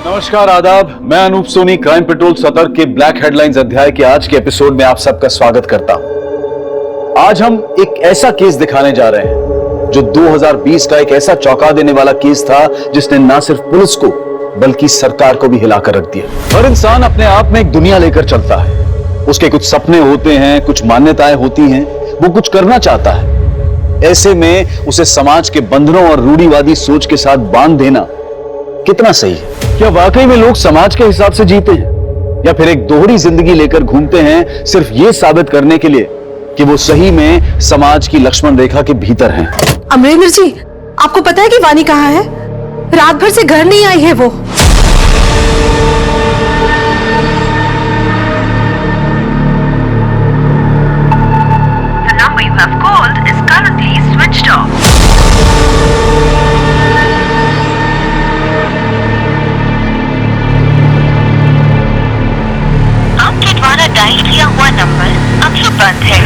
नमस्कार, आदाब। मैं अनूप सोनी क्राइम पेट्रोल सतर्क के ब्लैक हेडलाइंस अध्याय के आज के एपिसोड में आप सबका स्वागत करता हूं। आज हम एक ऐसा केस दिखाने जा रहे हैं जो 2020 का एक ऐसा चौंका देने वाला केस था जिसने ना सिर्फ पुलिस को बल्कि सरकार को भी हिलाकर रख दिया। हर इंसान अपने आप में एक दुनिया लेकर चलता है। उसके कुछ सपने होते हैं, कुछ मान्यताएं होती हैं, वो कुछ करना चाहता है। ऐसे में उसे समाज के बंधनों और रूढ़िवादी सोच के साथ बांध देना कितना सही है? क्या वाकई में लोग समाज के हिसाब से जीते हैं या फिर एक दोहरी जिंदगी लेकर घूमते हैं सिर्फ यह साबित करने के लिए कि वो सही में समाज की लक्ष्मण रेखा के भीतर हैं? अमरेंद्र जी, आपको पता है कि वानी कहाँ है? रात भर से घर नहीं आई है वो। The number you have called is currently switched off. आपके द्वारा डायल किया हुआ नंबर अभी बंद है।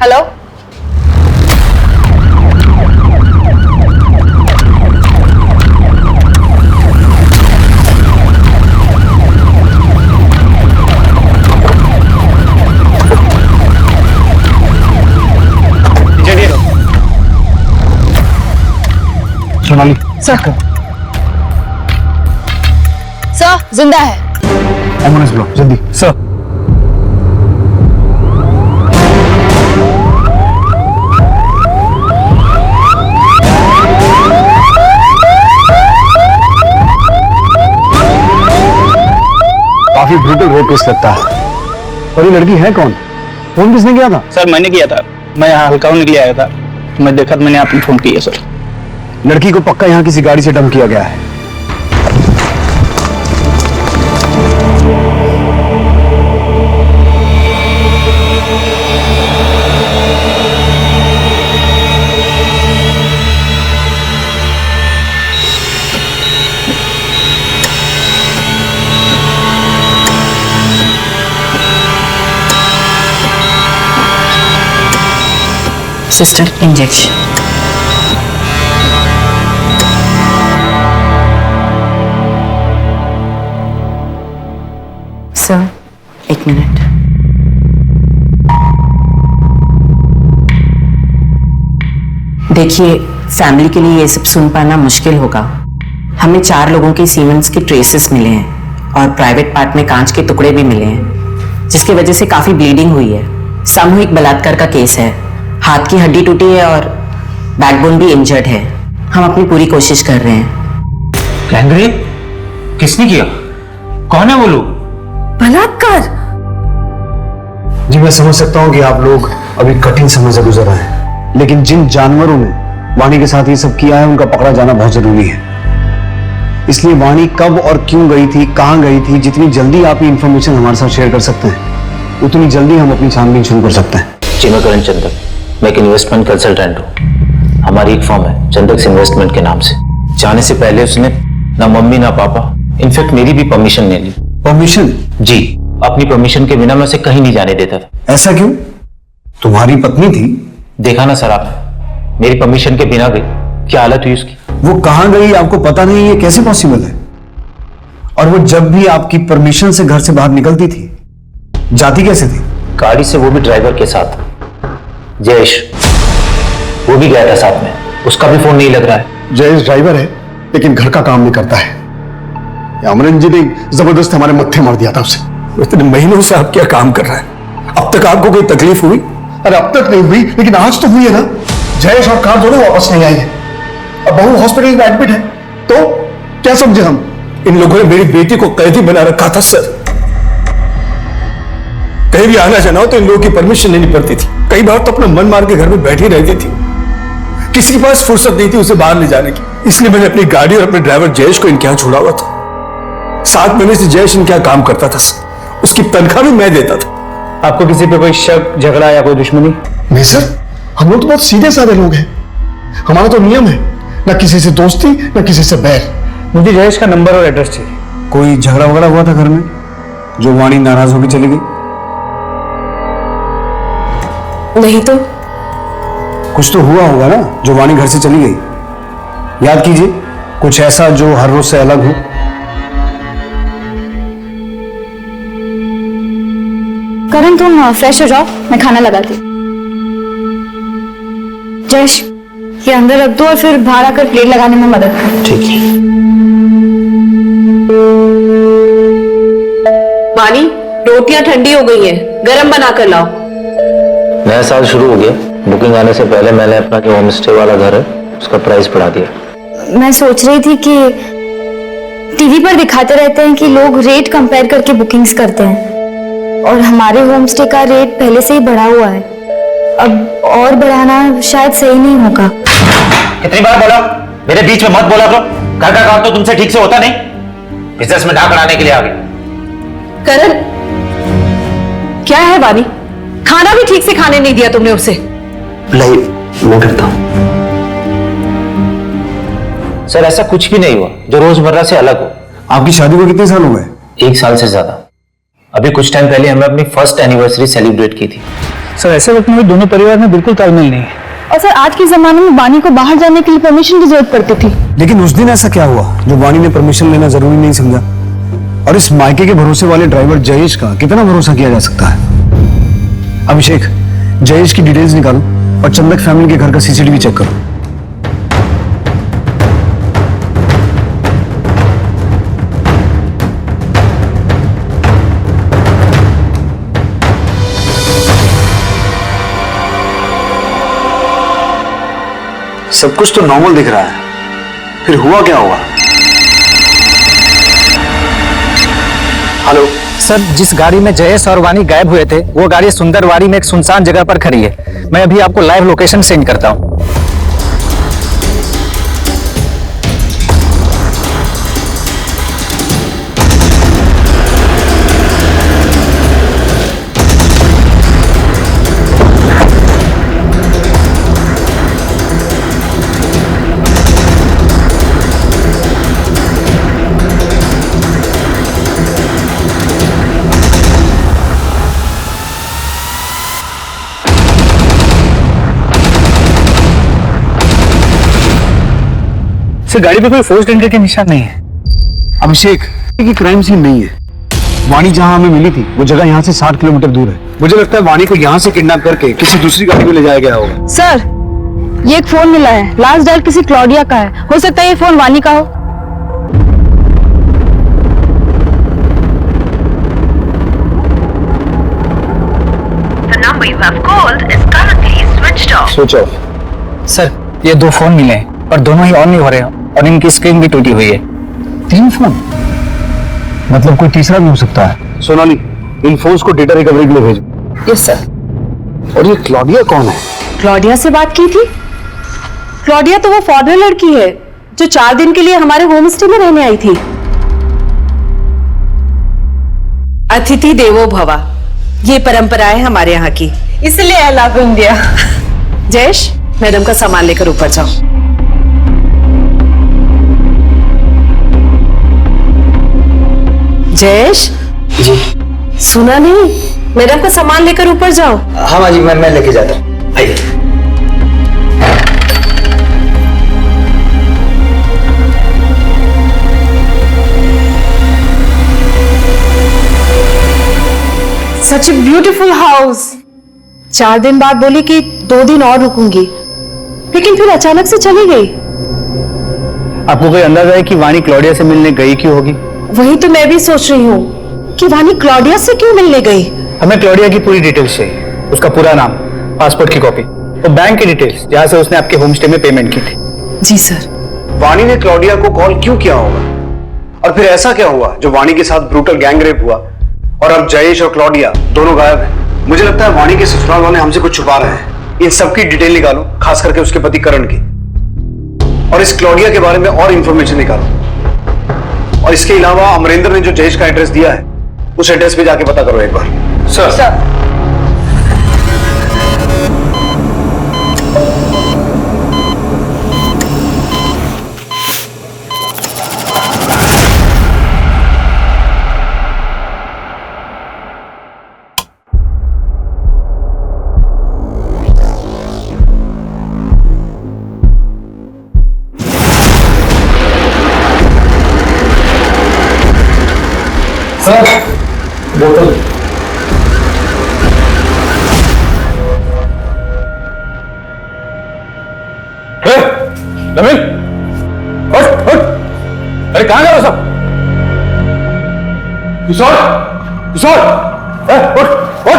हेलो, सोनाली सर जिंदा है। एम्बुलेंस बुलाओ जल्दी। सर, काफी ब्रूटल रेप केस लगता है। और ये लड़की है कौन? फोन किसने किया था? सर मैंने किया था। मैं यहाँ हल्का होने के लिए आया था, मैं देखा तो मैंने आपको फोन किया सर। लड़की को पक्का यहाँ किसी गाड़ी से डंप किया गया है। Sister, injection. सर, एक मिनट। देखिए, फैमिली के लिए ये सब सुन पाना मुश्किल होगा। हमें 4 लोगों के सीमेंट्स के ट्रेसेस मिले हैं और प्राइवेट पार्ट में कांच के टुकड़े भी मिले हैं, जिसकी वजह से काफी ब्लीडिंग हुई है। सामूहिक बलात्कार का केस है। हाथ की हड्डी टूटी है और बैकबोन भी इंजर्ड है। हम अपनी पूरी कोशिश कर रहे हैं। गैंगरेप? किसने किया? कौन है वो लोग? बलात्कार? जी, मैं समझ सकता हूँ कि आप लोग अभी कठिन समय से गुजर रहे हैं, लेकिन जिन जानवरों ने वाणी के साथ ये सब किया है उनका पकड़ा जाना बहुत जरूरी है। इसलिए वाणी कब और क्यों गई थी, कहाँ गई थी, जितनी जल्दी आप ये इंफॉर्मेशन हमारे साथ शेयर कर सकते हैं उतनी जल्दी हम अपनी छानबीन शुरू कर सकते हैं। जी, मैं करण चंदक, मैं एक इन्वेस्टमेंट कंसल्टेंट हूँ। हमारी एक फर्म है चंदक इन्वेस्टमेंट के नाम से। जाने से पहले उसने ना मम्मी ना पापा, इनफैक्ट मेरी भी परमिशन नहीं ली। परमिशन? जी, अपनी परमिशन के बिना मैं उसे कहीं नहीं जाने देता था। ऐसा क्यों? तुम्हारी पत्नी थी। देखा ना सर आपने, मेरी परमिशन के बिना गई, क्या हालत हुई उसकी। वो कहाँ गई आपको पता नहीं, ये कैसे पॉसिबल है? और वो जब भी आपकी परमिशन से घर से बाहर निकलती थी, जाती कैसे थी? गाड़ी से, वो भी ड्राइवर के साथ। जयेश, वो भी गया था साथ में, उसका भी फोन नहीं लग रहा है। जयेश ड्राइवर है लेकिन घर का काम नहीं करता है। अमरेंद्र जी ने जबरदस्त हमारे मत्थे मार दिया था उसे। इतने महीनों से आप क्या काम कर रहे हैं? अब तक आपको कोई तकलीफ हुई? अरे अब तक नहीं हुई, लेकिन आज तो हुई है ना। जयेश और कार दोनों वापस नहीं आई है। अब बहू हॉस्पिटल में एडमिट है, तो क्या समझे हम? इन लोगों ने मेरी बेटी को कैदी बना रखा था सर। कहीं भी आना जाना हो तो इन लोगों की परमिशन लेनी पड़ती थी। कई बार तो अपना मन मार के घर में बैठी रहती थी। किसी के पास फुर्सत नहीं थी उसे बाहर ले जाने की। इसलिए मैंने अपनी गाड़ी और अपने ड्राइवर जयेश को इनके यहां छोड़ा हुआ था। 7 महीने से जयेश इनके यहां काम करता था सर। उसकी तनख्वाह भी मैं देता था। आपको किसी पे कोई शक, झगड़ा या कोई दुश्मनी? नहीं सर, हम लोग तो बहुत सीधे साधे लोग हैं। हमारा तो नियम है, न किसी से दोस्ती न किसी से बैर। मुझे जयेश का नंबर और एड्रेस चाहिए। कोई झगड़ा वगड़ा हुआ था घर में जो वाणी नाराज होकर चली गई? नहीं तो कुछ तो हुआ होगा ना जो वाणी घर से चली गई। याद कीजिए कुछ ऐसा जो हर रोज से अलग हो। करण तुम फ्रेश हो जाओ, मैं खाना लगाती। जयेश ये अंदर रख दो और फिर बाहर आकर प्लेट लगाने में मदद कर। ठीक है। वानी, रोटियां ठंडी हो गई हैं, गरम बना कर लाओ। नया साल शुरू हो गया। बुकिंग आने से पहले मैंने अपना जो होम स्टे वाला घर है उसका प्राइस बढ़ा दिया। मैं सोच रही थी कि टीवी पर दिखाते रहते हैं कि लोग रेट कंपेयर करके बुकिंग्स करते हैं और हमारे होम स्टे का रेट पहले से ही बढ़ा हुआ है। अब और बढ़ाना शायद सही नहीं होगा। कितनी बार बोला मेरे बीच में मत बोला करो। घर का काम तो तुमसे ठीक से होता नहीं। बिजनेस में डाक अड़ाने के लिए आ गए। करण, क्या है वानी? खाना भी ठीक से खाने नहीं दिया तुमने उसे। नहीं मैं करता हूं। सर ऐसा कुछ भी नहीं हुआ जो रोजमर्रा से अलग हो। आपकी शादी को कितने साल हो गए? 1 साल से ज्यादा। अभी कुछ टाइम पहले हमने अपनी फर्स्ट एनिवर्सरी सेलिब्रेट की थी। सर ऐसे वक्त में दोनों परिवार में बिल्कुल तालमेल नहीं है। और सर आज के जमाने में वानी को बाहर जाने के लिए परमिशन की जरूरत पड़ती थी। लेकिन उस दिन ऐसा क्या हुआ जो वाणी ने परमिशन लेना जरूरी नहीं समझा? और इस मायके के भरोसे वाले ड्राइवर जयेश का कितना भरोसा किया जा सकता है? अभिषेक, जयेश की डिटेल्स निकालो और चंदक फैमिली के घर का सीसीटीवी चेक करो। सब कुछ तो नॉर्मल दिख रहा है, फिर हुआ क्या होगा? हेलो सर जिस गाड़ी में जयेश और वानी गायब हुए थे वो गाड़ी सुंदरवाड़ी में एक सुनसान जगह पर खड़ी है। मैं अभी आपको लाइव लोकेशन सेंड करता हूं। सर गाड़ी पे कोई फोर्स्ड एंट्री के निशान नहीं है। अभिषेक, ये क्राइम सीन नहीं है। वाणी जहां हमें मिली थी वो जगह यहाँ से 60 किलोमीटर दूर है। मुझे लगता है वाणी को यहाँ से किडनैप करके किसी दूसरी गाड़ी में ले जाया गया होगा। सर ये एक फोन मिला है, लास्ट डायल किसी क्लॉडिया का है। हो सकता है ये फोन वानी का हो। The number you have called is currently switched off. Switch off. Sir ये 2 फोन मिले हैं और दोनों ही ऑन नहीं हो रहे हैं और इनकी स्क्रीन भी टूटी हुई है। 3 फोन? मतलब कोई तीसरा भी हो सकता है। सोनाली, इन फोन्स को डेटा रिकवरी के लिए भेजो। Yes sir. और ये क्लॉडिया कौन है? क्लॉडिया से बात की थी? क्लॉडिया तो वो फॉरेनर लड़की है जो 4 दिन के लिए हमारे होम स्टे में रहने आई थी। अतिथि देवो भवा, ये परंपरा है हमारे यहाँ की, इसलिए I love India. Jayesh, madam का सामान लेकर ऊपर जाओ। जयेश जी सुना नहीं? मैडम का सामान लेकर ऊपर जाओ। हाँ माँ जी, मैं लेके जाता हूँ। आइए। सच ए ब्यूटीफुल हाउस। 4 दिन बाद बोली कि 2 दिन और रुकूंगी, लेकिन फिर अचानक से चली गई। आपको कोई अंदाजा है कि वानी क्लॉडिया से मिलने गई क्यों होगी? वही तो मैं भी सोच रही हूँ कि वानी क्लॉडिया से क्यों मिलने गई। हमें क्लॉडिया की पूरी डिटेल्स चाहिए। उसका पूरा नाम, पासपोर्ट की कॉपी और बैंक की डिटेल्स जहां से उसने आपके होम स्टे में पेमेंट की थी। जी सर। वाणी ने क्लॉडिया को कॉल क्यों किया होगा? और फिर ऐसा क्या हुआ जो वाणी के साथ ब्रूटल गैंग रेप हुआ और अब जयेश और क्लॉडिया दोनों गायब हैं? मुझे लगता है वाणी के ससुराल वाले हमसे कुछ छुपा रहे हैं। इन सबकी डिटेल निकालो, खास करके उसके पति करण की, और इस क्लॉडिया के बारे में और इंफॉर्मेशन निकालो। और इसके अलावा अमरेंद्र ने जो जयेश का एड्रेस दिया है उस एड्रेस पे जाके पता करो एक बार। सर। बोतल नवीन, उठ उठ, अरे कहां गए वो सब? किशोर, किशोर, उठ उठ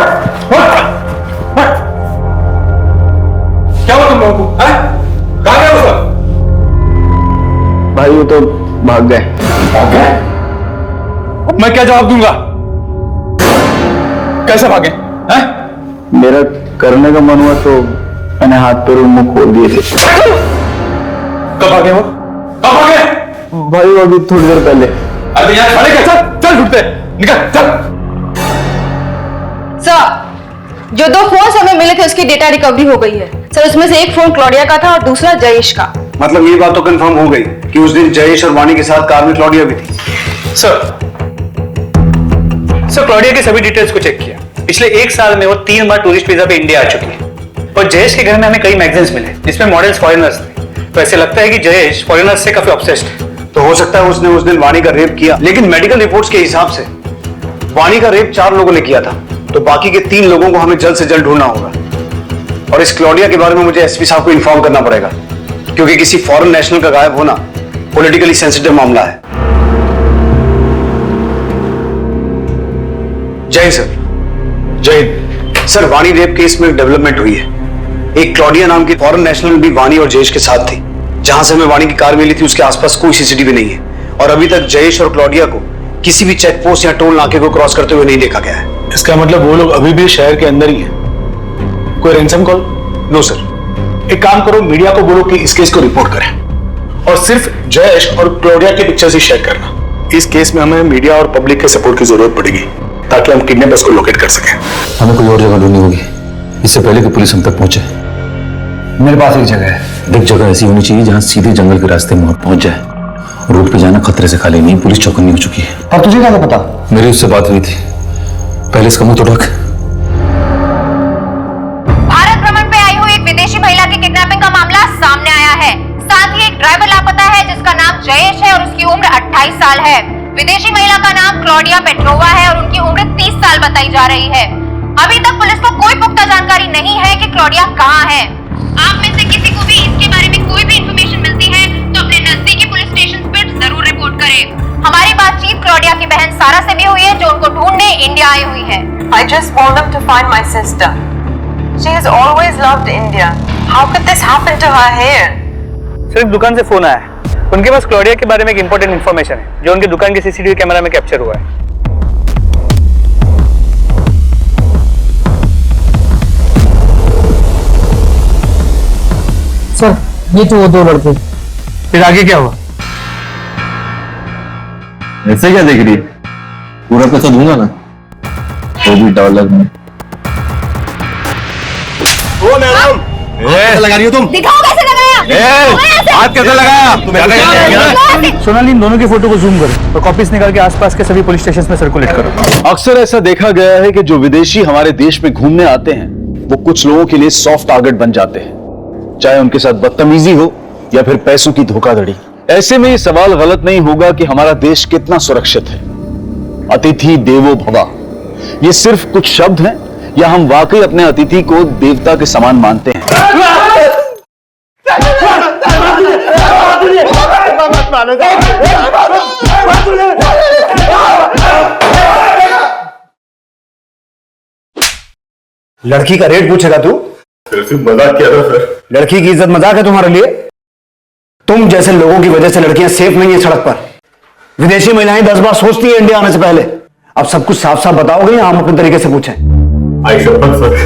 उठ, क्या हुआ तुम लोगों को? कहां गए वो सब? भाई वो तो भाग गए। भाग गए? अब मैं क्या जवाब दूंगा? कैसे भागे? मेरा करने का मन हुआ तो मैंने हाथ पैर और मुंह खोल दिए थे। कब भागे वो? कब भागे? भाई वो अभी थोड़ी देर पहले। अरे यार खड़े क्या? चल चल, ढूंढते निकल चल। सर, जो 2 फोन हमें मिले थे उसकी डेटा रिकवरी हो गई है सर। उसमें से एक फोन क्लॉडिया का था और दूसरा जयेश का। मतलब ये बात तो कंफर्म हो गई कि उस दिन जयेश और वाणी के साथ कार में क्लॉडिया भी थी। सर क्लॉडिया के सभी डिटेल्स को चेक किया। पिछले 1 साल में वो 3 बार टूरिस्ट वीजा पे इंडिया आ चुकी है। और जयेश के घर में हमें कई मैगजीन्स मिले जिसमें मॉडल्स फॉरेनर्स थे। तो ऐसे लगता है कि जयेश फॉरेनर्स से काफी ऑब्सेस्ड है। तो हो सकता है उसने उस दिन वाणी का रेप किया, लेकिन मेडिकल रिपोर्ट्स के हिसाब से वाणी का रेप 4 लोगों ने किया था। तो बाकी के 3 लोगों को हमें जल्द से जल्द ढूंढना होगा। और इस क्लॉडिया के बारे में मुझे एसपी साहब को इन्फॉर्म करना पड़ेगा, क्योंकि किसी फॉरेन नेशनल का गायब होना पॉलिटिकली सेंसिटिव मामला है। जय सर। जय सर, वाणी रेप केस में डेवलपमेंट हुई है। एक क्लॉडिया नाम की फॉरेन नेशनल भी वाणी और जयेश के साथ थी। जहां से हमें वाणी की कार मिली थी उसके आसपास कोई सीसीटीवी नहीं है और अभी तक जयेश और क्लॉडिया को किसी भी चेक पोस्ट या टोल नाके को क्रॉस करते हुए नहीं देखा गया है। इसका मतलब वो लोग अभी भी शहर के अंदर ही हैं। कोई रैंसम कॉल? No sir. एक काम करो, मीडिया को बोलो कि इस केस को रिपोर्ट करें और सिर्फ जयेश और क्लॉडिया की पिक्चर्स ही शेयर करना। इस केस में हमें मीडिया और पब्लिक के सपोर्ट की जरूरत पड़ेगी ताकि हम किडनैपर्स को लोकेट कर सकें। हमें कोई और जगह ढूंढनी होगी इससे पहले कि पुलिस हम तक पहुंचे। मेरे पास एक जगह है। एक जगह ऐसी होनी चाहिए जहां सीधे जंगल के रास्ते में पहुंच जाए। रोड पे जाना खतरे से खाली नहीं, पुलिस चौकन्नी हो चुकी है। और तुझे क्या पता? मेरी उससे बात हुई थी। पहले इसका मुंह तो ढक। भारत भ्रमण पे आई हुई एक विदेशी महिला की किडनैपिंग का मामला सामने आया है। साथ ही एक ड्राइवर लापता है जिसका नाम जयेश है और उसकी उम्र 28 साल है। विदेशी महिला का नाम क्लॉडिया पेट्रोवा है और उनकी उम्र 30 साल बताई जा रही है। अभी तक पुलिस को कोई पुख्ता जानकारी नहीं है कि क्लॉडिया कहाँ है। आप में से किसी को भी इसके बारे में कोई भी इंफॉर्मेशन मिलती है तो अपने नजदीकी पुलिस स्टेशन पर जरूर रिपोर्ट करें। हमारी बातचीत क्लॉडिया की बहन सारा से भी हुई है जो उनको ढूंढने इंडिया आई हुई है। I just want them to find my sister. She has always loved India. How could this happen to her here? सिर्फ दुकान से फोन आया है। उनके पास क्लॉडिया के बारे में एक इंपॉर्टेंट इन्फॉर्मेशन है जो उनकी दुकान के सीसीटीवी कैमरा में कैप्चर हुआ है। सर ये तो वो 2 लड़के। फिर आगे क्या हुआ? ऐसे क्या देख रही है? पूरा पैसा दूंगा ना, वो भी डॉलर में। ओ मैडम, लगा रही हो तुम? दिखाओ कैसे लगाया। हाथ कैसे लगाया? सोनाली, इन दोनों की फोटो को जूम करो और कॉपीज निकाल के आसपास के सभी पुलिस स्टेशन में सर्कुलेट करो। अक्सर ऐसा देखा गया है कि जो विदेशी हमारे देश में घूमने आते हैं वो कुछ लोगों के लिए सॉफ्ट टारगेट बन जाते हैं, चाहे उनके साथ बदतमीजी हो या फिर पैसों की धोखाधड़ी। ऐसे में ये सवाल गलत नहीं होगा कि हमारा देश कितना सुरक्षित है। अतिथि देवो भव, ये सिर्फ कुछ शब्द हैं या हम वाकई अपने अतिथि को देवता के समान मानते हैं? लड़की का रेट पूछेगा तू? मजाक किया था सर। लड़की की इज्जत मजाक है तुम्हारे लिए? तुम जैसे लोगों की वजह से लड़कियां सेफ नहीं है सड़क पर। विदेशी महिलाएं 10 बार सोचती है इंडिया आने से पहले। अब सब कुछ साफ साफ बताओगे या हम अपने तरीके से पूछें? आई शपथ सर,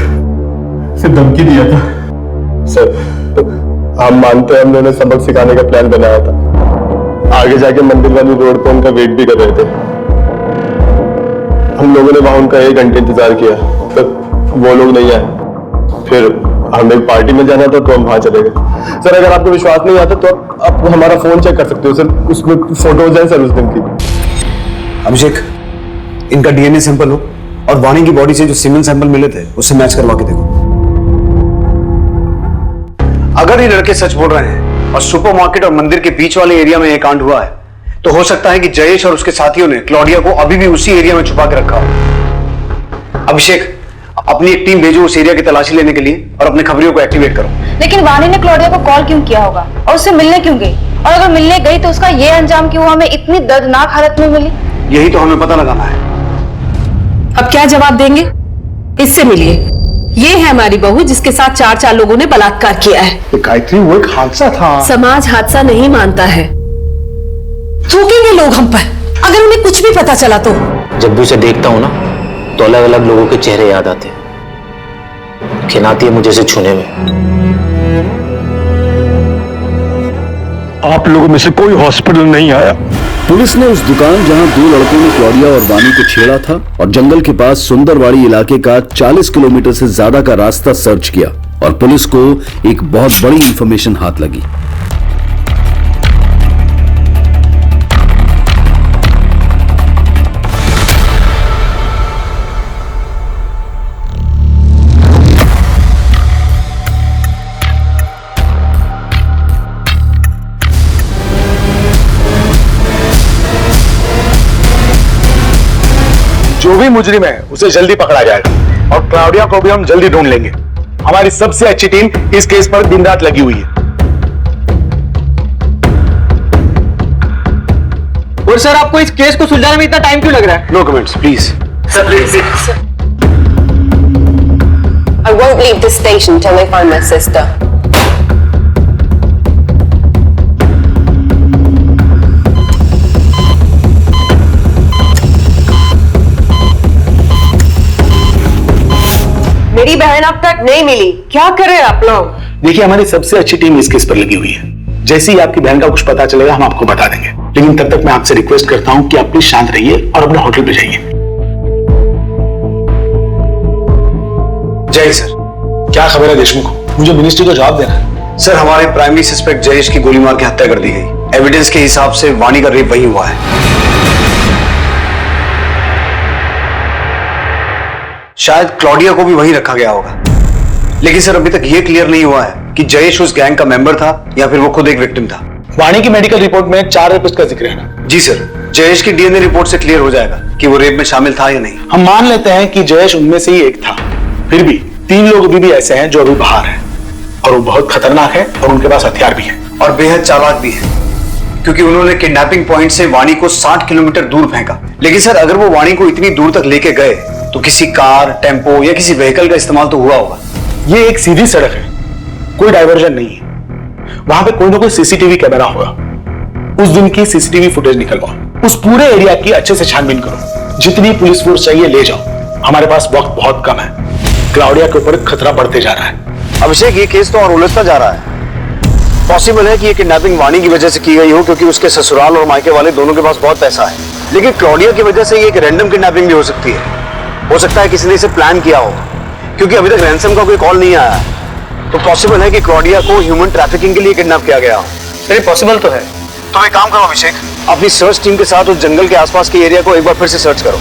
सिर्फ धमकी दिया था सर। हम मानते हैं हमने उन्हें सबक सिखाने का प्लान बनाया था। आगे जाके मंदिर वाली रोड पर उनका वेट भी कर रहे थे। हम लोगों ने वहां उनका 1 घंटे इंतजार किया, तब वो लोग नहीं आए। फिर हमें एक पार्टी में जाना था तो हम वहां चले गए। सर अगर आपको विश्वास नहीं आता तो आप हमारा फोन चेक कर सकते हो सर, उसमें फोटोज हैं सर उस दिन की। अभिषेक, इनका डीएनए सैंपल हो और वाणी की बॉडी से जो सीमेंट सैंपल मिले थे उससे मैच करवा के देखो। अगर ये लड़के सच बोल रहे हैं और सुपरमार्केट और मंदिर के बीच वाले एरिया में ये कांड हुआ है तो हो सकता है कि जयेश और उसके साथियों ने क्लॉडिया को अभी भी उसी एरिया में छुपा के रखा हो। अभिषेक, अपनी एक टीम भेजो उस एरिया की तलाशी लेने के लिए और अपने खबरियों को एक्टिवेट करो। लेकिन वाणी ने क्लॉडिया को कॉल क्यों किया होगा और उससे मिलने क्यों गई? और अगर मिलने गई तो उसका ये अंजाम क्यों हमें इतनी दर्दनाक हालत में मिली? यही तो हमें पता लगाना है। अब क्या जवाब देंगे? इससे मिलिए। ये है हमारी बहू जिसके साथ चार लोगों ने बलात्कार किया है। गायत्री, वो एक हादसा था। समाज हादसा नहीं मानता है। थूकेंगे लोग हम पर अगर उन्हें कुछ भी पता चला तो। जब भी उसे देखता हूं ना तो अलग अलग लोगों के चेहरे याद आते हैं। खिनाती है मुझे इसे छूने में। आप लोगों में से कोई हॉस्पिटल नहीं आया? पुलिस ने उस दुकान जहां दो लड़कों ने क्लॉडिया और वानी को छेड़ा था और जंगल के पास सुंदरवाड़ी इलाके का 40 किलोमीटर से ज्यादा का रास्ता सर्च किया और पुलिस को एक बहुत बड़ी इंफॉर्मेशन हाथ लगी। जो भी मुजरिम है उसे जल्दी पकड़ा जाएगा और क्लाउडिया को भी हम जल्दी ढूंढ लेंगे। हमारी सबसे अच्छी टीम इस केस पर दिन रात लगी हुई है। और सर, आपको इस केस को सुलझाने में इतना टाइम क्यों लग रहा है? No comments please. Sir please. I won't leave this station till they find my sister. मेरी बहन अब तक नहीं मिली, क्या करें आप लोग? देखिए, हमारी सबसे अच्छी टीम इस केस पर लगी हुई है। जैसे ही आपकी बहन का कुछ पता चलेगा हम आपको बता देंगे, लेकिन तब तक मैं आपसे रिक्वेस्ट करता हूं कि आप प्लीज शांत रहिए और अपने होटल पे जाइए। जय सर। क्या खबर है देशमुख? मुझे मिनिस्ट्री को जवाब देना है। सर, हमारे प्राइमरी सस्पेक्ट जयेश की गोली मार के हत्या कर दी गई। एविडेंस के हिसाब से वाणी का रेप वही हुआ है। शायद क्लॉडिया को भी वहीं रखा गया होगा, लेकिन सर अभी तक यह क्लियर नहीं हुआ है कि जयेश उस गैंग का मेंबर था या फिर वो खुद एक विक्टिम था। वाणी की मेडिकल रिपोर्ट में 4 रेपिस्ट का जिक्र है ना? जी सर, जयेश की डीएनए रिपोर्ट से क्लियर हो जाएगा कि वो रेप में शामिल था या नहीं। हम मान लेते हैं कि जयेश उनमें से ही एक था, फिर भी 3 लोग अभी भी ऐसे हैं जो अभी बाहर हैं और वो बहुत खतरनाक है और उनके पास हथियार भी है और बेहद चालाक भी है, क्योंकि उन्होंने किडनैपिंग पॉइंट से वाणी को 60 किलोमीटर दूर फेंका। लेकिन सर, अगर वो वाणी को इतनी दूर तक लेके गए तो किसी कार, टेम्पो या किसी व्हीकल का इस्तेमाल तो हुआ होगा। ये एक सीधी सड़क है, कोई डाइवर्जन नहीं है। वहां पे कोई ना कोई सीसीटीवी कैमरा होगा। उस दिन की सीसीटीवी फुटेज निकलवाओ, उस पूरे एरिया की अच्छे से छानबीन करो। जितनी पुलिस फोर्स चाहिए ले जाओ, हमारे पास वक्त बहुत कम है। क्लाउडिया के ऊपर खतरा बढ़ते जा रहा है। अभिषेक, ये केस तो और उलझता जा रहा है। पॉसिबल है कि ये किडनैपिंग वाणी की वजह से की गई हो, क्योंकि उसके ससुराल और मायके वाले दोनों के पास बहुत पैसा है। लेकिन क्लॉडिया की वजह से ये एक रैंडम किडनैपिंग भी हो सकती है। हो सकता है किसी ने इसे प्लान किया हो, क्योंकि अभी तक रैंसम का कोई कॉल नहीं आया। तो पॉसिबल है कि क्लॉडिया को ह्यूमन ट्रैफिकिंग के लिए किडनैप किया गया हो। सर, पॉसिबल तो है। तो एक काम करो अभिषेक, अपनी सर्च टीम के साथ उस जंगल के आसपास के एरिया को एक बार फिर से सर्च करो।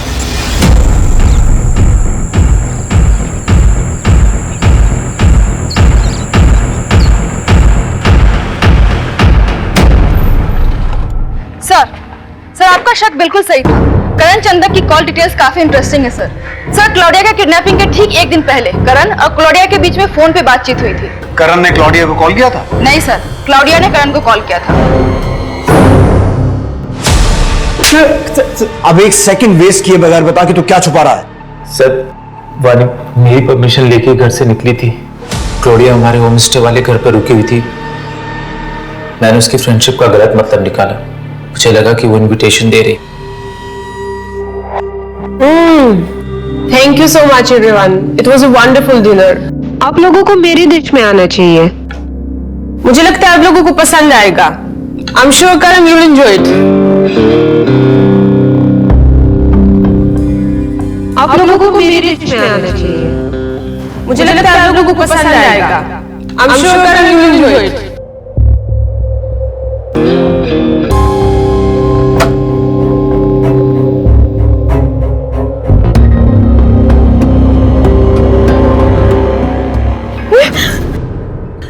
सर, आपका शक बिल्कुल सही था। करण चंदक की कॉल डिटेल्स काफी इंटरेस्टिंग है सर। क्लॉडिया के किडनैपिंग के ठीक एक दिन पहले करण और क्लॉडिया के बीच में फोन पे बातचीत हुई थी। करण ने क्लॉडिया को कॉल किया था? नहीं सर, क्लॉडिया ने करण को कॉल किया था। अब एक सेकंड वेस्ट किए बगैर बता कि तू क्या छुपा रहा है? सर, वानी मेरी परमिशन लेके घर से निकली थी। क्लॉडिया हमारे होम स्टे वाले घर पर रुकी हुई थी। मैंने उसकी फ्रेंडशिप का गलत मतलब निकाला। मुझे लगा कि वो इनविटेशन दे रही। Thank you so much everyone, it was a wonderful dinner. आप लोगों को मेरी डिश में आना चाहिए। मुझे लगता है आप लोगों को पसंद आएगा। I am sure Karan you will enjoy it. आप लोगों को मेरी डिश में आना चाहिए। मुझे लगता है आप लोगों को पसंद आएगा। I am sure Karan you will enjoy it.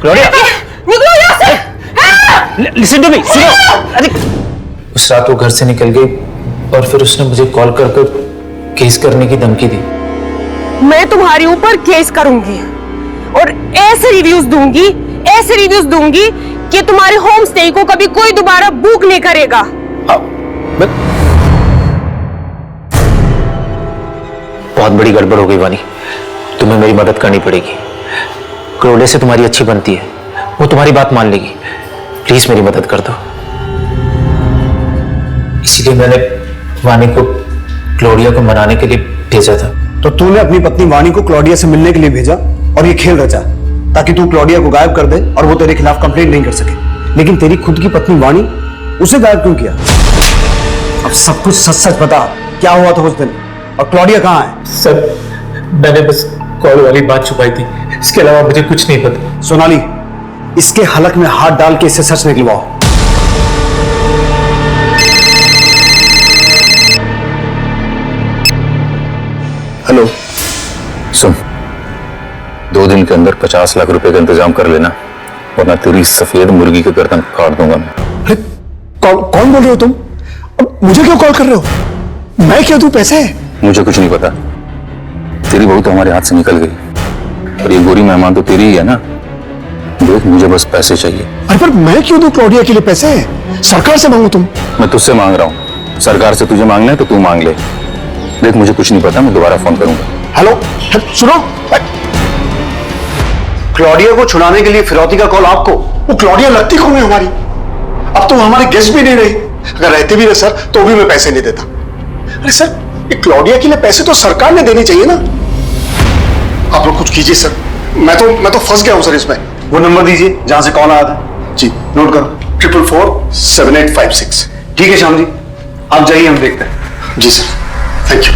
निकलो यहाँ से। लिसन टू मी, सुनो। अरे उस रात वो घर से निकल गई और फिर उसने मुझे कॉल कर केस करने की धमकी दी। मैं तुम्हारे ऊपर केस करूंगी और ऐसे रिव्यूज दूंगी कि तुम्हारे होम स्टे को कभी कोई दोबारा बुक नहीं करेगा। बहुत बड़ी गड़बड़ हो गई वानी, तुम्हें मेरी मदद करनी पड़ेगी। क्लोडिया से तुम्हारी अच्छी बनती है, वो तुम्हारी बात मान लेगी। प्लीज मेरी मदद कर दो। इसीलिए मैंने वानी को क्लोडिया को मनाने के लिए भेजा था। तो तूने अपनी पत्नी वानी को क्लॉडिया से मिलने के लिए भेजा और ये खेल रचा ताकि तू क्लॉडिया को गायब कर दे और वो तेरे खिलाफ कंप्लेंट नहीं कर सके। लेकिन तेरी खुद की पत्नी वानी, उसे गायब क्यों किया? अब सब कुछ सच सच बता, क्या हुआ था उस दिन और क्लॉडिया कहाँ है? सर, मैंने बस कॉल वाली बात छुपाई थी, इसके अलावा मुझे कुछ नहीं पता। सोनाली, इसके हलक में हाथ डाल के इससे सच निकलवाओ। हेलो, सुन, 2 दिन के अंदर 50 लाख रुपए का इंतजाम कर लेना, वरना तेरी सफेद मुर्गी के गर्दन काट दूंगा मैं। अरे कौन बोल रहे हो तुम? अब मुझे क्यों कॉल कर रहे हो? मैं क्या दूं पैसे? मुझे कुछ नहीं पता, तेरी बहू तो हमारे हाथ से निकल गई और ये गोरी मेहमान तो तेरी ही है ना। देख, मुझे बस पैसे चाहिए। अरे पर मैं क्यों दूं क्लॉडिया के लिए पैसे? सरकार से मांगो तुम। मैं तुझसे मांग रहा हूँ, सरकार से तुझे मांगना है तो तू मांग ले। देख, मुझे कुछ नहीं पता, मैं दोबारा फोन करूंगा। हेलो, सुनो, क्लॉडिया को छुड़ाने के लिए फिरौती का कॉल आपको? वो क्लॉडिया लगती कौन है हमारी? अब तो हमारे गेस्ट भी नहीं रही। अगर रहते भी ना सर तो भी मैं पैसे नहीं देता। अरे सर, ये क्लॉडिया के लिए पैसे तो सरकार ने देने चाहिए ना। आप लोग कुछ कीजिए सर, मैं तो फंस गया हूं सर इसमें। वो नंबर दीजिए जहां से कॉल आया था। जी, नोट करो, 444-7856। ठीक है श्याम जी, आप जाइए, हम देखते हैं। जी सर, थैंक यू।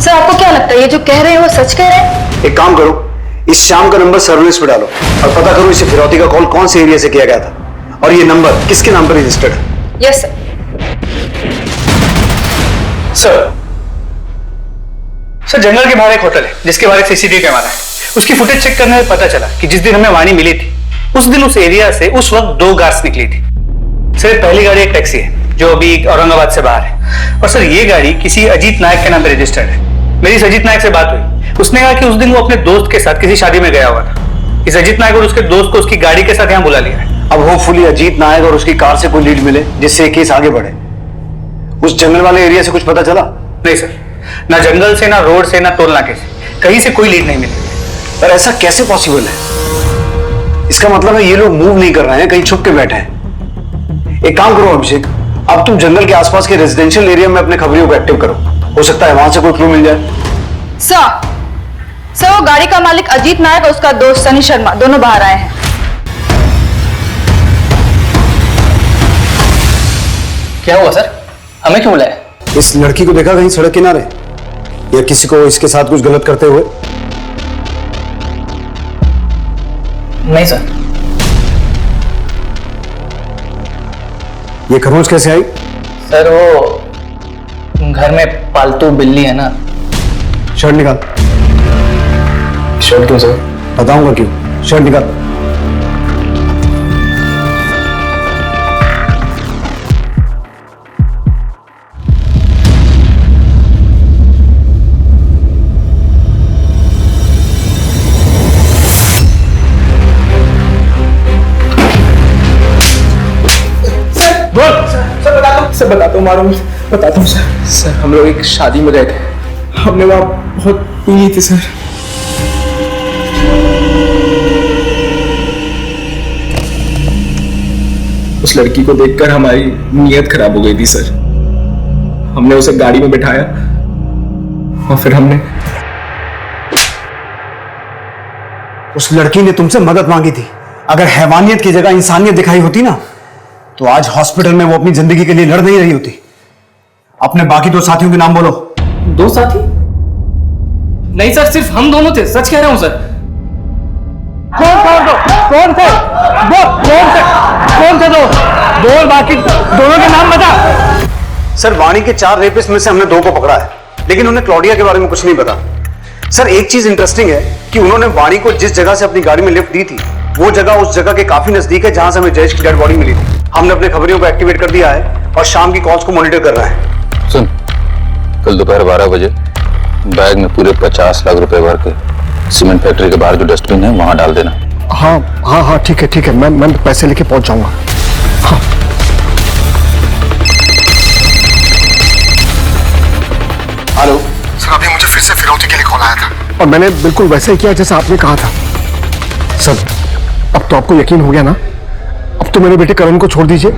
सर आपको क्या लगता है ये जो कह रहे हैं वो सच कह रहे हैं? एक काम करो, इस श्याम का नंबर सर्विलेंस पे डालो और पता करो इसे फिरौती का कॉल कौन से एरिया से किया गया था और ये नंबर किसके नाम पर रजिस्टर्ड है। Yes sir. सर, जंगल के बाहर एक होटल है जिसके बाहर एक सीसीटीवी कैमरा है। उसकी फुटेज चेक करने में पता चला कि जिस दिन हमें वाणी मिली थी उस दिन उस एरिया से उस वक्त 2 कार्स निकली थी। सर, पहली गाड़ी एक टैक्सी है जो अभी औरंगाबाद से बाहर है, और सर ये गाड़ी किसी अजीत नायक के नाम पर रजिस्टर्ड है। मेरी इस अजीत नायक से बात हुई, उसने कहा कि उस दिन वो अपने दोस्त के साथ किसी शादी में गया हुआ था। इस अजीत नायक और उसके दोस्त को उसकी गाड़ी के साथ यहाँ बुला लिया है। अब होपफुली अजीत नायक और उसकी कार से कोई लीड मिले जिससे ये केस आगे बढ़े। उस जंगल वाले एरिया से कुछ पता चला? नहीं सर, ना जंगल से, ना रोड से, ना टोल नाके से, कहीं से कोई लीड नहीं मिली। पर ऐसा कैसे पॉसिबल है? इसका मतलब है ये लोग मूव नहीं कर रहे हैं, कहीं छुप के बैठे हैं। एक काम करो अभिषेक, अब तुम जंगल के आसपास के रेजिडेंशियल एरिया में अपने खबरियों को एक्टिव करो, हो सकता है वहां से कोई क्लू मिल जाए। सर वो गाड़ी का मालिक अजीत नायक और उसका दोस्त सनी शर्मा दोनों बाहर आए हैं। क्या हुआ सर, हमें क्यों बुलाया? इस लड़की को देखा कहीं सड़क किनारे या किसी को इसके साथ कुछ गलत करते हुए? नहीं सर। ये खरोंच कैसे आई? सर, वो घर में पालतू बिल्ली है ना। शर्ट निकाल। शर्ट क्यों सर? बताऊंगा क्यों, शर्ट निकाल। सर बताता हूँ, मारूंगी, बताता हूँ सर। सर, हम लोग एक शादी में गए थे, हमने वहां बहुत पी ली थी सर। उस लड़की को देखकर हमारी नीयत खराब हो गई थी सर। हमने उसे गाड़ी में बिठाया और फिर हमने उस लड़की ने तुमसे मदद मांगी थी। अगर हैवानियत की जगह इंसानियत दिखाई होती ना तो आज हॉस्पिटल में वो अपनी जिंदगी के लिए लड़ नहीं रही होती। अपने बाकी 2 साथियों के नाम बोलो। 2 साथी? नहीं सर, सिर्फ हम दोनों थे, सच कह रहा हूं सर। कौन थे दो? बोल, बाकी दोनों के नाम बता। सर, वाणी के 4 रेपिस्ट में से हमने 2 को पकड़ा है, लेकिन उन्हें क्लॉडिया के बारे में कुछ नहीं पता। सर, एक चीज इंटरेस्टिंग है कि उन्होंने वाणी को जिस जगह से अपनी गाड़ी में लिफ्ट दी थी वो जगह उस जगह के काफी नजदीक है जहां से हमें जयेश की डेड बॉडी मिली थी। हमने अपने खबरियों को एक्टिवेट कर दिया है और शाम की कॉल्स को मॉनिटर कर रहे हैं। सुन, कल दोपहर 12 बजे बैग में पूरे 50 लाख रुपए भर के सीमेंट फैक्ट्री के बाहर जो डस्टबिन है वहां डाल देना। हाँ हाँ हाँ ठीक है मैं पैसे लेके पहुंच जाऊंगा। हाँ। हेलो सर, अभी मुझे फिर से फिरौती के लिए कॉल आया था और मैंने बिल्कुल वैसे ही किया जैसा आपने कहा था। सर, अब तो आपको यकीन हो गया ना? अब तो मेरे बेटे करण को छोड़ दीजिए।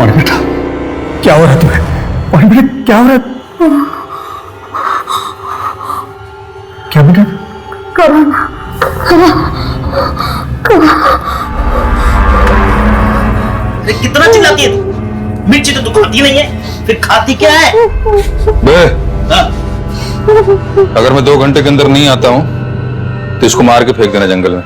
और बेटा क्या हो रहा है तुम्हें? और बेटा क्या हो रहा है? क्या बेटा? करण कितना चिल्लाती है तू? मिर्ची तो तू खाती नहीं है, फिर खाती क्या है? बे, हाँ? अगर मैं 2 घंटे के अंदर नहीं आता हूं तो इसको मार के फेंक देना जंगल में।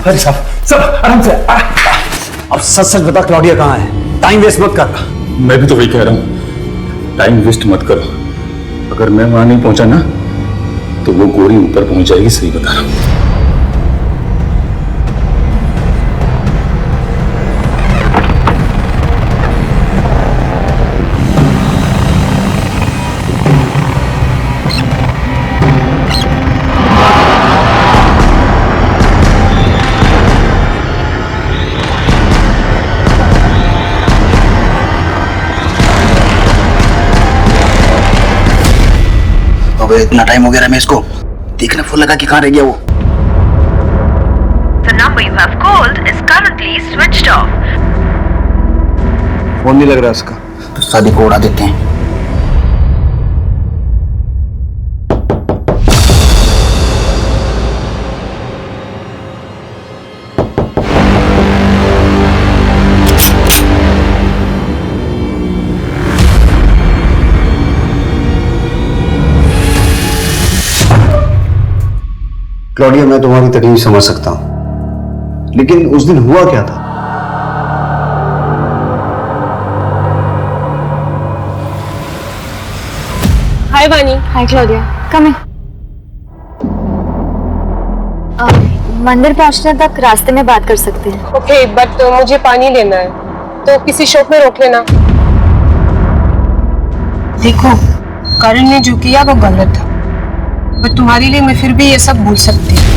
अरे सब आराम से। अब सच सच बता, क्लॉडिया कहाँ है? टाइम वेस्ट मत कर। मैं भी तो वही कह रहा हूं, टाइम वेस्ट मत करो। अगर मैं वहां नहीं पहुंचा ना तो वो गोरी ऊपर पहुंच जाएगी, सही बता रहा हूं। इतना टाइम हो गया रमेश को, देखना फोन लगा कि कहाँ रह गया वो। The number you have called is currently switched off. Phone नहीं लग रहा उसका, तो शादी को उड़ा देते हैं। क्लॉडिया, मैं तुम्हारी तकलीफ समझ सकता हूं, लेकिन उस दिन हुआ क्या था? हाय वानी। हाय क्लॉडिया, कम इन। मंदिर पहुंचने तक रास्ते में बात कर सकते हैं। ओके, बट मुझे पानी लेना है, तो किसी शॉप में रोक लेना। देखो, करण ने जो किया वो गलत था, बट तुम्हारे लिए मैं फिर भी ये सब भूल सकती हूँ।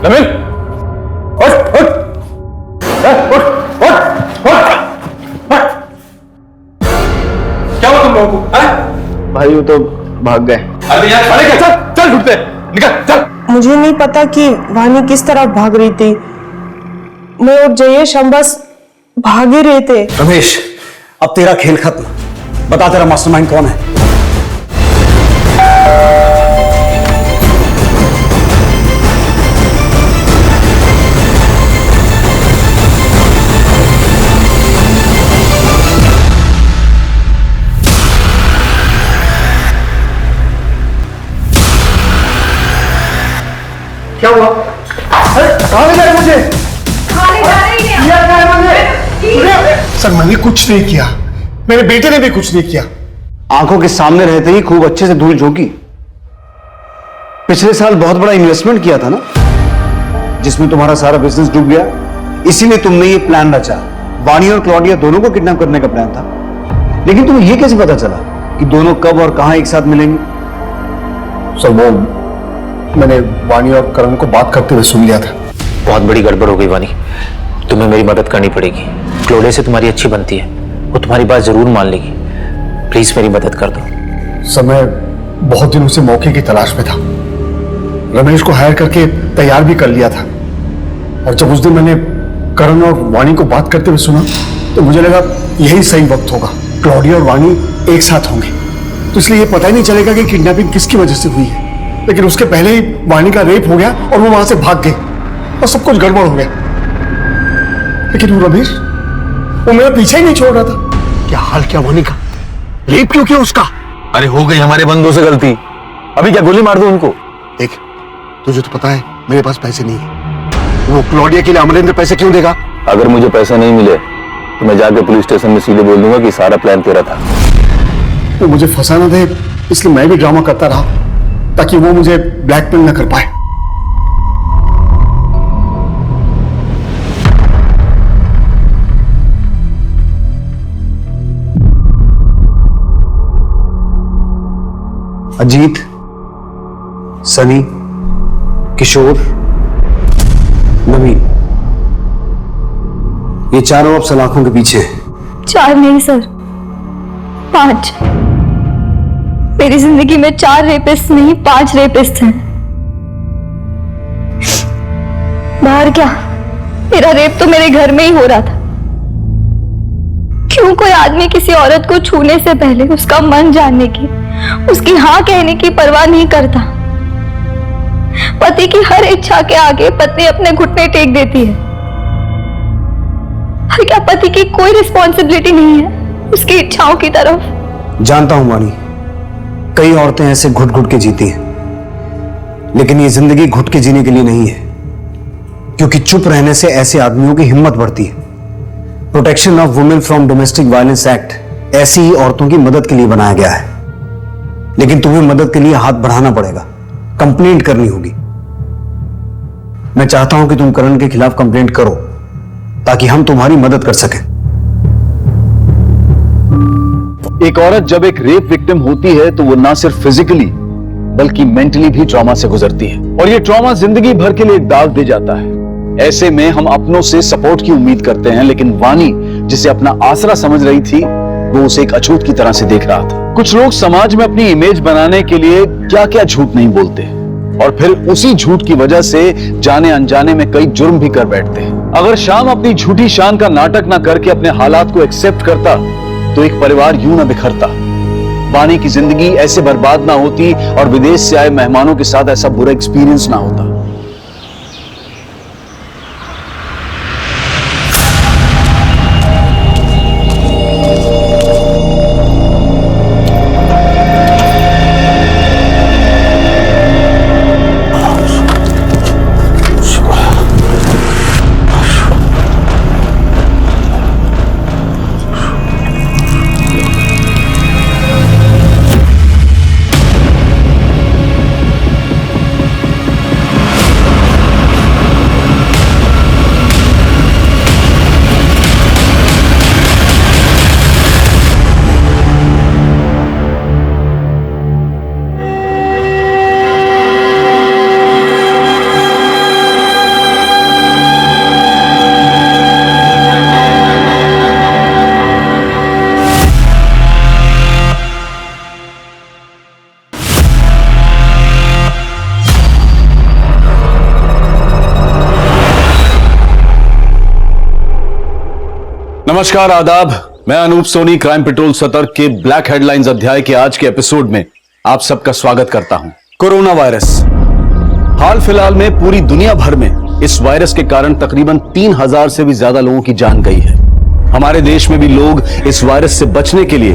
नमिल, उठ, उठ, उठ, क्या हुआ तुम लोगों को? भाई वो तो भाग गए। अरे यार, अरे क्या, चल चल ढूंढते, निकल चल। मुझे नहीं पता कि वानी किस तरफ भाग रही थी। मैं और जयेश हम बस भाग ही रहे थे। रमेश, अब तेरा खेल खत्म। बता तेरा मास्टरमाइंड कौन है? कहाँ ले जाए मुझे? सर मैंने कुछ नहीं किया, मेरे बेटे ने भी कुछ नहीं किया। आंखों के सामने रहते ही खूब अच्छे से धूल झोंकी। पिछले साल बहुत बड़ा इन्वेस्टमेंट किया था ना, जिसमें तुम्हारा सारा बिजनेस डूब गया। इसीलिए तुमने ये प्लान रचा। वाणी और क्लॉडिया दोनों को किडनैप करने का प्लान था। लेकिन तुम्हें यह कैसे पता चला कि दोनों कब और कहां एक साथ मिलेंगे? सर वो मैंने वाणी और करण को बात करते हुए सुन लिया था। बहुत बड़ी गड़बड़ हो गई वानी, तुम्हें मेरी मदद करनी पड़ेगी। क्लोडिया से तुम्हारी अच्छी बनती है, वो तुम्हारी बात जरूर मान लेगी। प्लीज मेरी मदद कर दो। सर मैं बहुत दिनों से मौके की तलाश में था। रमेश को हायर करके तैयार भी कर लिया था, और जब उस दिन मैंने करण और वाणी को बात करते हुए सुना तो मुझे लगा यही सही वक्त होगा। क्लॉडिया और वाणी एक साथ होंगे तो इसलिए ये पता ही नहीं चलेगा कि किडनैपिंग किसकी वजह से हुई है। लेकिन उसके पहले ही वाणी का रेप हो गया और वो वहां से भाग गई और सब कुछ गड़बड़ हो गया। लेकिन वो रमेश, वो मेरा पीछे ही नहीं छोड़ रहा था। क्या हाल क्या वाणी का? रेप क्यों किया उसका? अरे हो गई हमारे बंदों से गलती, अभी क्या गोली मार दूं उनको? देख, तुझे तो पता है मेरे पास पैसे नहीं है। वो क्लॉडिया के लिए अमरेंद्र पैसे क्यों देगा? अगर मुझे पैसा नहीं मिले तो मैं जाके पुलिस स्टेशन में सीधे बोल दूंगा कि सारा प्लान तेरा था। वो मुझे फंसा ना दे, इसलिए मैं भी ड्रामा करता रहा ताकि वो मुझे ब्लैकमेल ना कर पाए। अजीत, सनी, किशोर, नवीन, ये चारों अब सलाखों के पीछे हैं। 4 नहीं सर, 5। मेरी जिंदगी में 4 रेपिस्ट नहीं 5 रेपिस्ट हैं। बाहर क्या, मेरा रेप तो मेरे घर में ही हो रहा था। क्यों कोई आदमी किसी औरत को छूने से पहले उसका मन जानने की, उसकी हाँ कहने की परवाह नहीं करता? पति की हर इच्छा के आगे पत्नी अपने घुटने टेक देती है। और क्या पति की कोई रिस्पॉन्सिबिलिटी नहीं है उसकी इच्छाओं की तरफ? जानता हूं वाणी, कई औरतें ऐसे घुट घुट के जीती हैं, लेकिन ये जिंदगी घुट के जीने के लिए नहीं है, क्योंकि चुप रहने से ऐसे आदमियों की हिम्मत बढ़ती है। Protection of women from domestic violence act ऐसी ही औरतों की मदद के लिए बनाया गया है। लेकिन तुम्हें मदद के लिए हाथ बढ़ाना पड़ेगा, कंप्लेंट करनी होगी। मैं चाहता हूं कि तुम करण के खिलाफ कंप्लेंट करो ताकि हम तुम्हारी मदद कर सकें। एक औरत जब एक रेप विक्टिम होती है तो वो ना सिर्फ फिजिकली बल्कि मेंटली भी ट्रॉमा से गुजरती है, और ये ट्रॉमा जिंदगी भर के लिए एक दाग दे जाता है। ऐसे में हम अपनों से सपोर्ट की उम्मीद करते हैं, लेकिन वाणी जिसे अपना आसरा समझ रही थी वो उसे एक अछूत की तरह से देख रहा था। कुछ लोग समाज में अपनी इमेज बनाने के लिए क्या क्या झूठ नहीं बोलते, और फिर उसी झूठ की वजह से जाने अनजाने में कई जुर्म भी कर बैठते हैं। अगर श्याम अपनी झूठी शान का नाटक ना करके अपने हालात को एक्सेप्ट करता तो एक परिवार यूं ना बिखरता, वाणी की जिंदगी ऐसे बर्बाद ना होती, और विदेश से आए मेहमानों के साथ ऐसा बुरा एक्सपीरियंस ना होता। नमस्कार, आदाब। मैं अनूप सोनी क्राइम पेट्रोल सतर्क के ब्लैक हेडलाइंस अध्याय के आज के एपिसोड में आप सबका स्वागत करता हूं। Corona virus. हाल फिलहाल में पूरी दुनिया भर में इस वायरस के कारण तकरीबन 3000 से भी ज्यादा लोगों की जान गई है। हमारे देश में भी लोग इस वायरस से बचने के लिए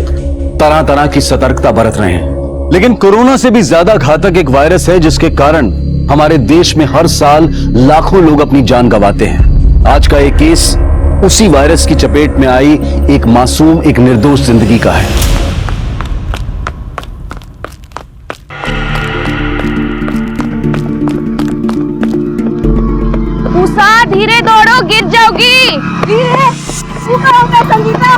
तरह तरह की सतर्कता बरत रहे हैं, लेकिन कोरोना से भी ज्यादा घातक एक वायरस है जिसके कारण हमारे देश में हर साल लाखों लोग अपनी जान गंवाते हैं। आज का एक केस उसी वायरस की चपेट में आई एक मासूम, एक निर्दोष जिंदगी का है। उषा, धीरे दौड़ो, गिर जाओगी। धीरे। ऊपर होगा संगीता।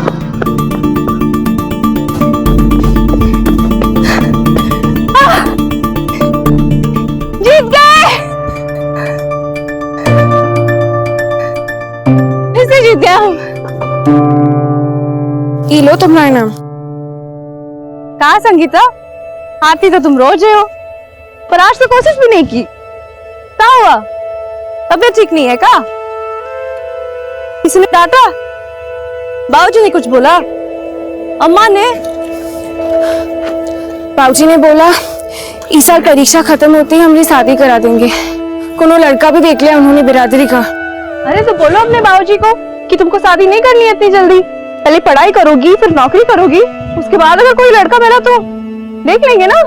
जीत गए। फिर जीत गया हम। ये लो तुम्हारा नाम। कहा संगीता, आती तो तुम रोज हो, पर आज तो कोशिश भी नहीं की। क्या हुआ? तबीयत ठीक नहीं है क्या? किसी ने डांटा? बाबूजी ने कुछ बोला? अम्मा ने? बाबूजी ने बोला इस साल परीक्षा खत्म होते ही हमारी शादी करा देंगे। कोनो लड़का भी देख लिया उन्होंने बिरादरी का। अरे तो बोलो अपने बाबूजी को कि तुमको शादी नहीं करनी है इतनी जल्दी। पहले पढ़ाई करोगी, फिर नौकरी करोगी, उसके बाद अगर कोई लड़का मिला तो देख लेंगे ना।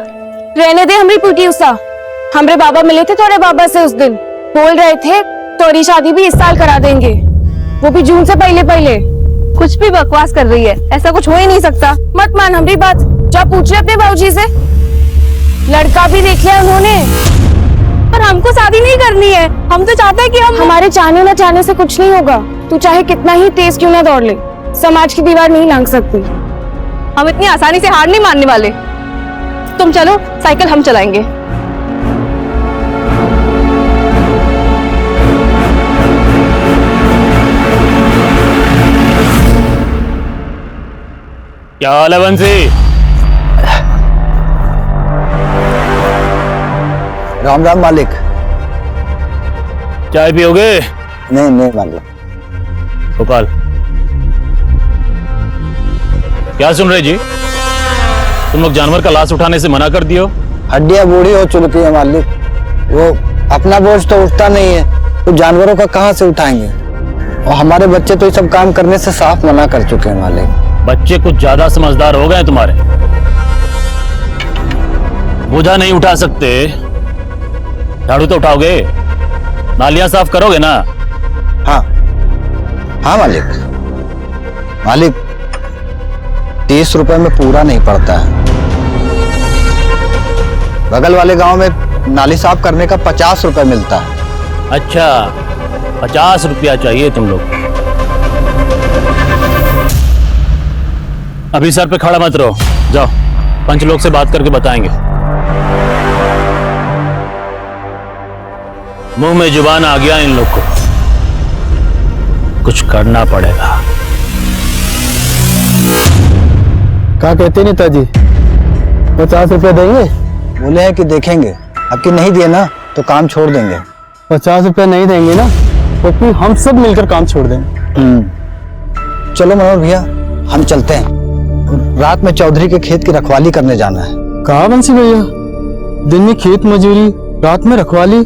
रहने दे हमारी पुटी उषा। हमारे बाबा मिले थे थोड़े बाबा से उस दिन, बोल रहे थे तोरी शादी भी इस साल करा देंगे, वो भी जून से पहले पहले। कुछ भी बकवास कर रही है, ऐसा कुछ हो ही नहीं सकता। मत मान हमारी बात, जा पूछ ले अपने बाबूजी से। लड़का भी देख लिया उन्होंने। पर हमको शादी नहीं करनी है, हम तो चाहते हैं कि हम। हमारे चाहने न चाहने से कुछ नहीं होगा। तू चाहे कितना ही तेज क्यों ना दौड़ ले, समाज की दीवार नहीं लांघ सकती। हम इतनी आसानी से हार नहीं मानने वाले। तुम चलो, साइकिल हम चलाएंगे। क्या हाल है बंसी? राम राम मालिक। चाय पियोगे? नहीं नहीं मालिक। गोपाल, क्या सुन रहे जी? तुम लोग जानवर का लाश उठाने से मना कर दियो। हड्डियां बूढ़ी हो चुकी है मालिक, वो अपना बोझ तो उठता नहीं है, तो जानवरों का कहाँ से उठाएंगे? और हमारे बच्चे तो ये सब काम करने से साफ मना कर चुके हैं मालिक। बच्चे कुछ ज्यादा समझदार हो गए तुम्हारे। बोझा नहीं उठा सकते, झाड़ू तो उठाओगे, नालियां साफ करोगे ना? हाँ हाँ मालिक। मालिक 30 रुपए में पूरा नहीं पड़ता है। बगल वाले गांव में नाली साफ करने का 50 रुपए मिलता है। अच्छा, 50 रुपया चाहिए तुम लोग। अभी सर पे खड़ा मत रहो, जाओ पंच लोग से बात करके बताएंगे। मुंह में जुबान आ गया इन लोग को, कुछ करना पड़ेगा। क्या कहते नेताजी, 50 रुपए देंगे? बोले हैं कि देखेंगे, अब कि नहीं दिए ना तो काम छोड़ देंगे। 50 रुपए नहीं देंगे ना तो फिर हम सब मिलकर काम छोड़ देंगे। चलो मनोहर भैया, हम चलते हैं। रात में चौधरी के खेत की रखवाली करने जाना है। कहा बंसी भैया, दिन में खेत मजूरी, रात में रखवाली,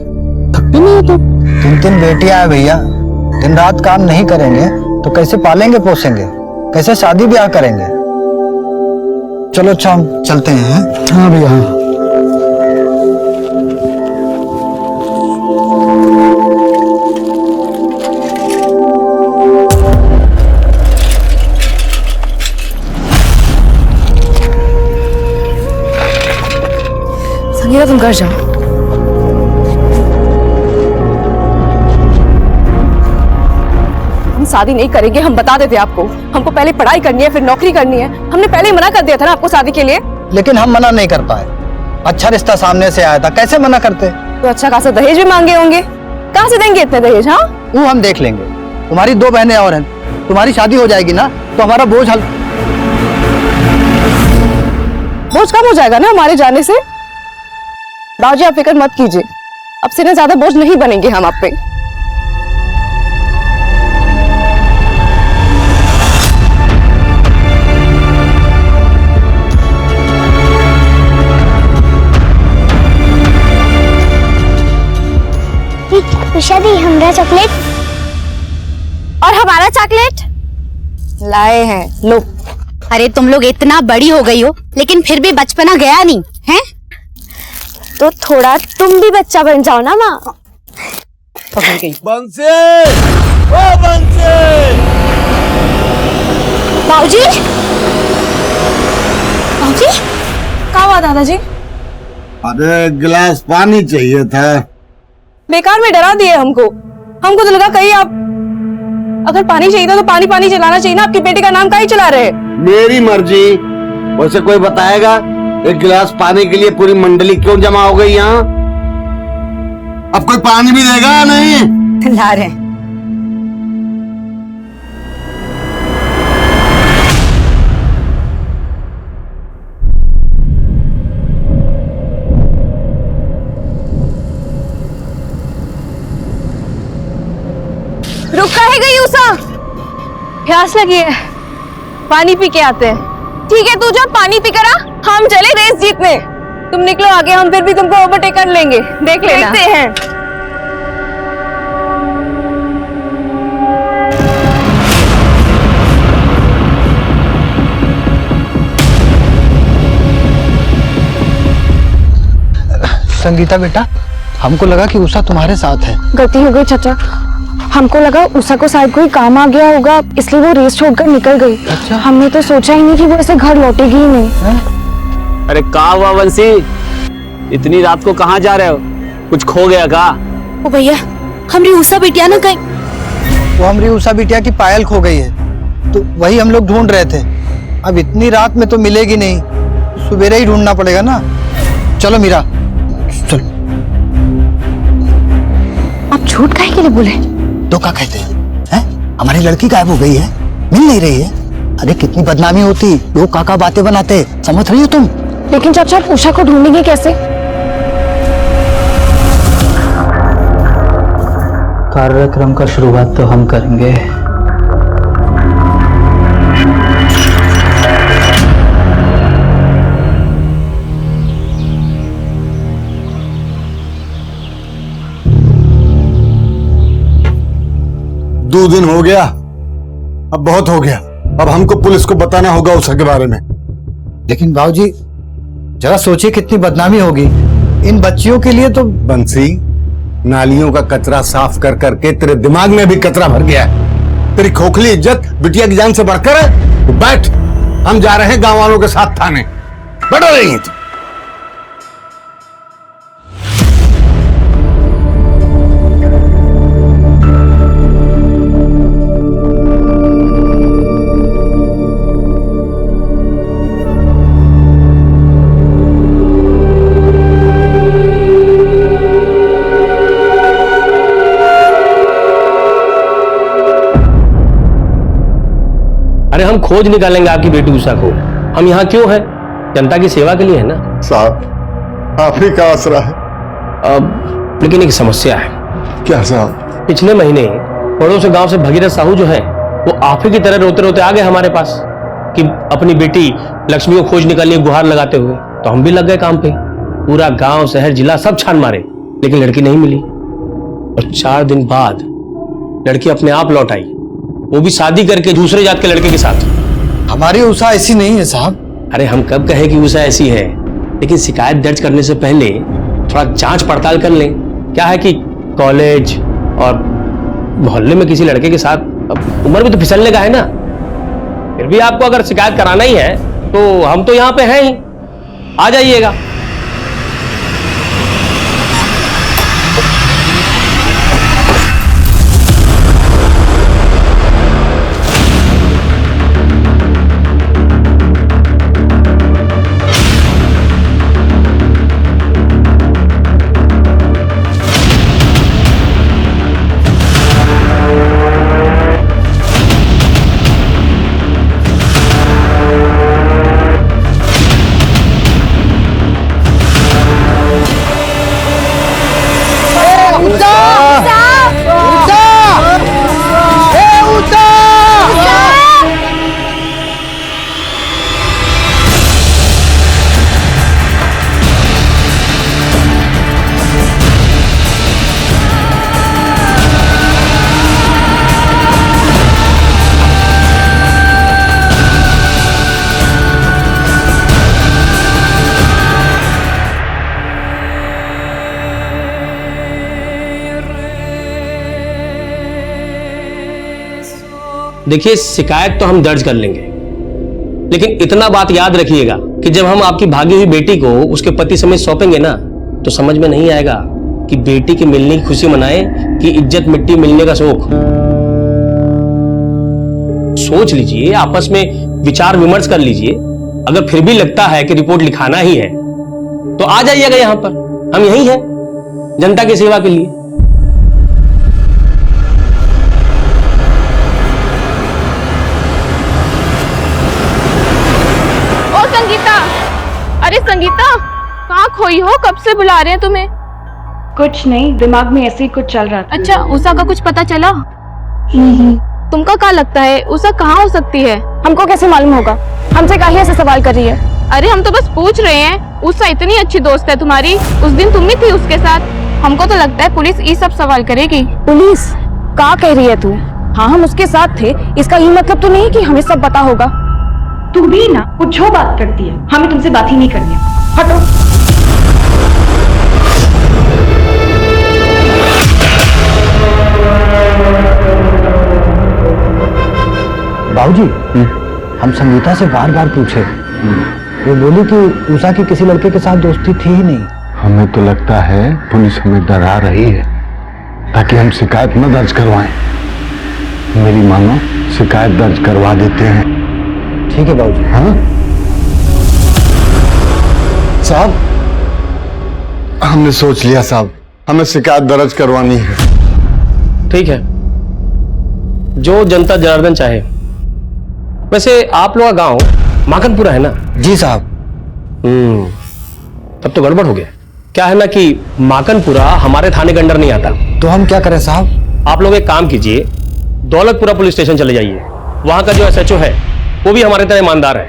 थकते नहीं हो तुम? 3 बेटियां हैं भैया, दिन रात काम नहीं करेंगे तो कैसे पालेंगे पोसेंगे, कैसे शादी ब्याह करेंगे? चलो अच्छा हम चलते हैं। हाँ भैया हाँ। संगीता तुम घर जाओ। हम शादी नहीं करेंगे, हम बता देते आपको। हमको पहले पढ़ाई करनी है, फिर नौकरी करनी है। हमने पहले ही मना कर दिया था ना आपको शादी के लिए। लेकिन हम मना नहीं कर पाए, अच्छा रिश्ता सामने से आया था, कैसे मना करते? तो अच्छा खासा दहेज भी मांगे होंगे, कहाँ से देंगे इतने दहेज? हाँ वो हम देख लेंगे। तुम्हारी 2 बहनें और हैं, तुम्हारी शादी हो जाएगी ना तो हमारा बोझ बोझ कम हो जाएगा ना हमारे जाने से। बाबूजी आप फिक्र मत कीजिए, अब से ना ज्यादा बोझ नहीं बनेंगे हम आप पे। उषा दी हमारा चॉकलेट। और हमारा चॉकलेट लाए हैं, लो। अरे तुम लोग इतना बड़ी हो गई हो लेकिन फिर भी बचपना गया नहीं है? तो थोड़ा तुम भी बच्चा बन जाओ ना माँ। बंसी, ओ बंसी। बाबूजी, बाबूजी, क्या हुआ दादाजी? अरे गिलास पानी चाहिए था। बेकार में डरा दिए हमको तो लगा कहीं आप अगर पानी चाहिए था तो पानी पानी चलाना चाहिए ना। आपकी बेटी का नाम काहे चला रहे? मेरी मर्जी। वैसे कोई बताएगा एक गिलास पानी के लिए पूरी मंडली क्यों जमा हो गई यहाँ? अब कोई पानी भी देगा या नहीं? ला रहे। रुक काहे गई उषा? प्यास लगी है, पानी पी के आते हैं। ठीक है, तू जा पानी पी कर आ, हम चले रेस जीतने। तुम निकलो आगे, हम फिर भी तुमको ओवरटेक कर लेंगे। देख लेना। देखते हैं। संगीता बेटा, हमको लगा कि उषा तुम्हारे साथ है। गलती हो गई चाचा, हमको लगा उषा को शायद कोई काम आ गया होगा, इसलिए वो रेस छोड़कर निकल गई। अच्छा। हमने तो सोचा ही नहीं कि वो ऐसे घर लौटेगी ही नहीं। अरे कहाँ हुआ बंसी? इतनी रात को कहाँ जा रहे हो? कुछ खो गया का? ओ भैया, हमारी उषा बिटिया ना कहीं। वो हमारी उषा बिटिया की पायल खो गई है, तो वही हम लोग ढूंढ रहे थे। अब इतनी रात में तो मिलेगी नहीं, सुबेरे ही ढूंढना पड़ेगा ना। चलो मीरा, चलो। आप झूठ काहे के लिए बोले? तो क्या कहते हैं? हमारी लड़की गायब हो गई है, मिल नहीं रही है। अरे कितनी बदनामी होती, लोग काका बातें बनाते, समझ रही हो तुम? लेकिन चाचा, आप उषा को ढूंढेंगे कैसे? कार्यक्रम का शुरुआत तो हम करेंगे। दो दिन हो गया, अब बहुत हो गया। अब हमको पुलिस को बताना होगा उषा के बारे में। लेकिन बाबूजी, जरा सोचिए कितनी बदनामी होगी इन बच्चियों के लिए। तो बंसी, नालियों का कचरा साफ कर करके तेरे दिमाग में भी कचरा भर गया है। तेरी खोखली इज्जत बिटिया की जान से बढ़कर है। तो बैठ, हम जा रहे हैं गांव वालों के साथ थाने। बैठो रही तू। अरे हम खोज निकालेंगे आपकी बेटी उषा को। हम यहाँ क्यों हैं? जनता की सेवा के लिए है ना साहब। आप ही का आसरा है। अब लेकिन एक समस्या है। क्या साहब? पिछले महीने पड़ोस गांव से भगीरथ साहू जो है वो आप ही की तरह रोते रोते आ गए हमारे पास कि अपनी बेटी लक्ष्मी को खोज निकालने की गुहार लगाते हुए। तो हम भी लग गए काम पे। पूरा गांव शहर जिला सब छान मारे, लेकिन लड़की नहीं मिली। और 4 दिन बाद लड़की अपने आप लौट आई, वो भी शादी करके दूसरे जात के लड़के के साथ। हमारी उषा ऐसी नहीं है साहब। अरे हम कब कहे कि उषा ऐसी है, लेकिन शिकायत दर्ज करने से पहले थोड़ा जांच पड़ताल कर लें। क्या है कि कॉलेज और मोहल्ले में किसी लड़के के साथ, अब उम्र भी तो फिसलने का है ना। फिर भी आपको अगर शिकायत कराना ही है तो हम तो यहाँ पे हैं ही, आ जाइएगा। देखिए, शिकायत तो हम दर्ज कर लेंगे, लेकिन इतना बात याद रखिएगा कि जब हम आपकी भागी हुई बेटी को उसके पति समेत सौंपेंगे ना, तो समझ में नहीं आएगा कि बेटी के मिलने की खुशी मनाए कि इज्जत मिट्टी मिलने का शौक। सोच लीजिए, आपस में विचार विमर्श कर लीजिए। अगर फिर भी लगता है कि रिपोर्ट लिखाना ही है तो आ जाइएगा यहां पर, हम यही हैं जनता की सेवा के लिए। ओ संगीता, अरे संगीता, कहाँ खोई हो? कब से बुला रहे हैं तुम्हें? कुछ नहीं, दिमाग में ऐसे ही कुछ चल रहा था। अच्छा, उषा का कुछ पता चला? तुमका क्या लगता है उषा कहाँ हो सकती है? हमको कैसे मालूम होगा? हमसे काहे ऐसे सवाल कर रही है? अरे हम तो बस पूछ रहे हैं। उषा इतनी अच्छी दोस्त है तुम्हारी, उस दिन तुम भी थी उसके साथ। हमको तो लगता है पुलिस ये सब सवाल करेगी। पुलिस? क्या कह रही है तू? हाँ, हम उसके साथ थे, इसका ये मतलब तो नहीं कि हमें सब पता होगा। तू भी ना कुछ हो बात करती है, हमें तुमसे बात ही नहीं करनी है। हटो। बाबूजी, हम संगीता से बार बार पूछे, वो बोली कि उषा की किसी लड़के के साथ दोस्ती थी ही नहीं। हमें तो लगता है पुलिस हमें डरा रही है ताकि हम शिकायत न दर्ज करवाएं। मेरी मानो, शिकायत दर्ज करवा देते हैं। ठीक है बाबूजी। हाँ साहब, हमने सोच लिया साहब, हमें शिकायत दर्ज करवानी है। ठीक है, जो जनता जनार्दन चाहे। वैसे आप लोग का गांव माखनपुरा है ना? जी साहब। तब तो गड़बड़ हो गया। क्या है ना कि माखनपुरा हमारे थाने के अंडर नहीं आता। तो हम क्या करें साहब? आप लोग एक काम कीजिए, दौलतपुरा पुलिस स्टेशन चले जाइए। वहां का जो एसएचओ है वो भी हमारे तरह ईमानदार है,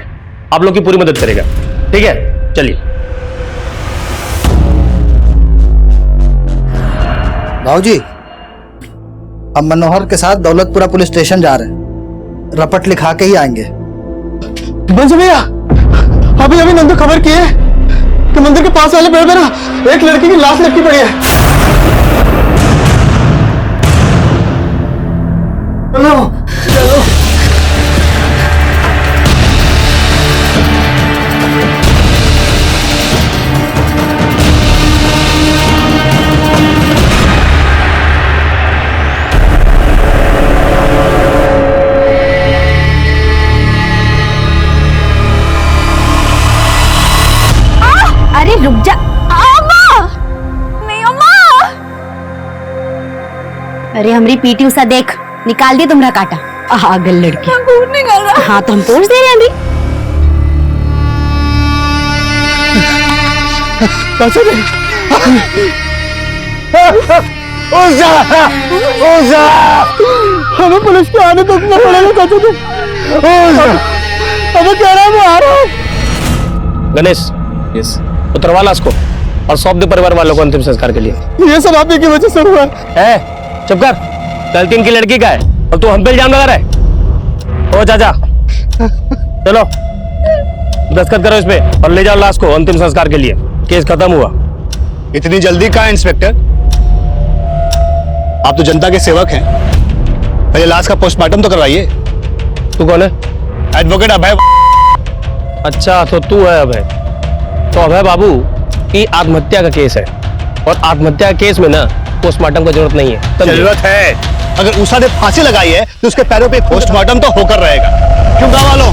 आप लोग की पूरी मदद करेगा। ठीक है, चलिए। बाबूजी, हम मनोहर के साथ दौलतपुरा पुलिस स्टेशन जा रहे हैं, रपट लिखा के ही आएंगे। भैया, अभी नंदू खबर की है कि मंदिर के पास वाले पेड़ पे ना एक लड़की की लाश लटकी पड़ी है। चलो। अरे रुक जा। अम्मा! नहीं अम्मा! अरे हमारी पीटी उषा देख, निकाल दी तुम्हारा काटा। पागल लड़की। खून निकल रहा। हाँ तो हम तोड़ दे रहे हैं अभी। हमें पुलिस के आने तक न पड़ेगा। हमें कह रहा है वो आ रहा है। गणेश, यस, उतरवा ला उसको और सौंप दे परिवार वालों को अंतिम संस्कार के लिए। ये सब आप ही की वजह से हुआ है। चुप कर, गलती इनकी लड़की का है और तू हम पे इल्जाम लगा रहा है। ओ चाचा, चलो दस्तखत करो इस पे और ले जाओ लाश को अंतिम संस्कार के लिए। केस खत्म हुआ। इतनी जल्दी कहाँ इंस्पेक्टर? आप तो जनता के सेवक हैं, पहले लाश का पोस्टमार्टम तो करवाइए। तू कौन है? एडवोकेट अभय। अच्छा, तो तू है अभय। तो अभय बाबू, ये आत्महत्या का केस है और आत्महत्या केस में ना पोस्टमार्टम की जरूरत नहीं है। जरूरत है। अगर उषा ने फांसी लगाई है तो उसके पैरों पे पोस्टमार्टम तो होकर रहेगा। क्यों गाँव वालों?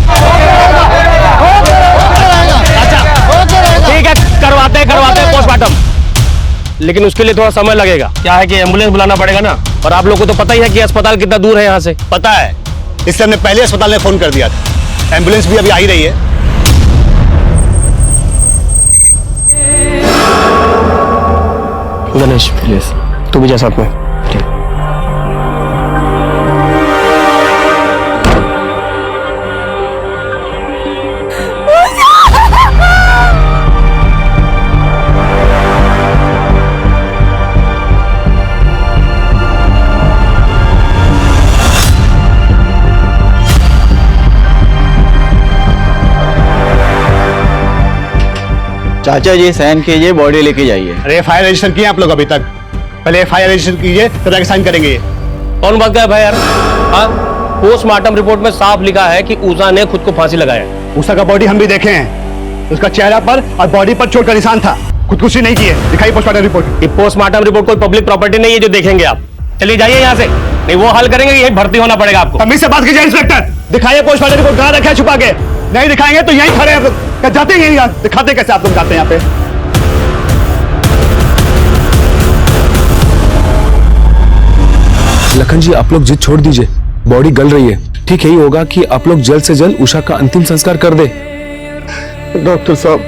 ठीक है, करवाते हैं पोस्टमार्टम, लेकिन उसके लिए थोड़ा समय लगेगा। क्या है कि एम्बुलेंस बुलाना पड़ेगा ना, और आप लोगों को तो पता ही है कि अस्पताल कितना दूर है यहाँ से। पता है, इसलिए हमने पहले अस्पताल में फोन कर दिया था। एम्बुलेंस भी अभी आ ही रही है। गणेश प्लीज, तू भी जा साथ में। चाचा जी साइन कीजिए, बॉडी लेके जाइए। अरे एफआईआर रजिस्टर किए आप लोग अभी तक? पहले एफआईआर रजिस्टर कीजिए, तब जाके साइन करेंगे। कौन बात का है भाई यार? हाँ, पोस्टमार्टम रिपोर्ट में साफ लिखा है कि उषा ने खुद को फांसी लगाया। उषा का बॉडी हम भी देखे हैं, उसका चेहरा पर और बॉडी पर चोट का निशान था, खुदकुशी नहीं की है। दिखाइए पोस्टमार्टम रिपोर्ट। ये पोस्टमार्टम रिपोर्ट कोई पब्लिक प्रॉपर्टी नहीं है जो देखेंगे आप। चलिए जाइए यहाँ से, नहीं वो हल करेंगे, यही भर्ती होना पड़ेगा आपको। तमीज से बात कीजिए इंस्पेक्टर। दिखाइए पोस्टमार्टम रिपोर्ट, कहाँ रखा है छुपा के? नहीं दिखाएंगे तो यहीं खड़े हैं, जाते हैं यहीं। दिखाते कैसे आप लोग जाते हैं यहाँ पे? लखन जी आप लोग जिद छोड़ दीजिए, बॉडी गल रही है। ठीक यही होगा कि आप लोग जल्द से जल्द उषा का अंतिम संस्कार कर दे। डॉक्टर साहब,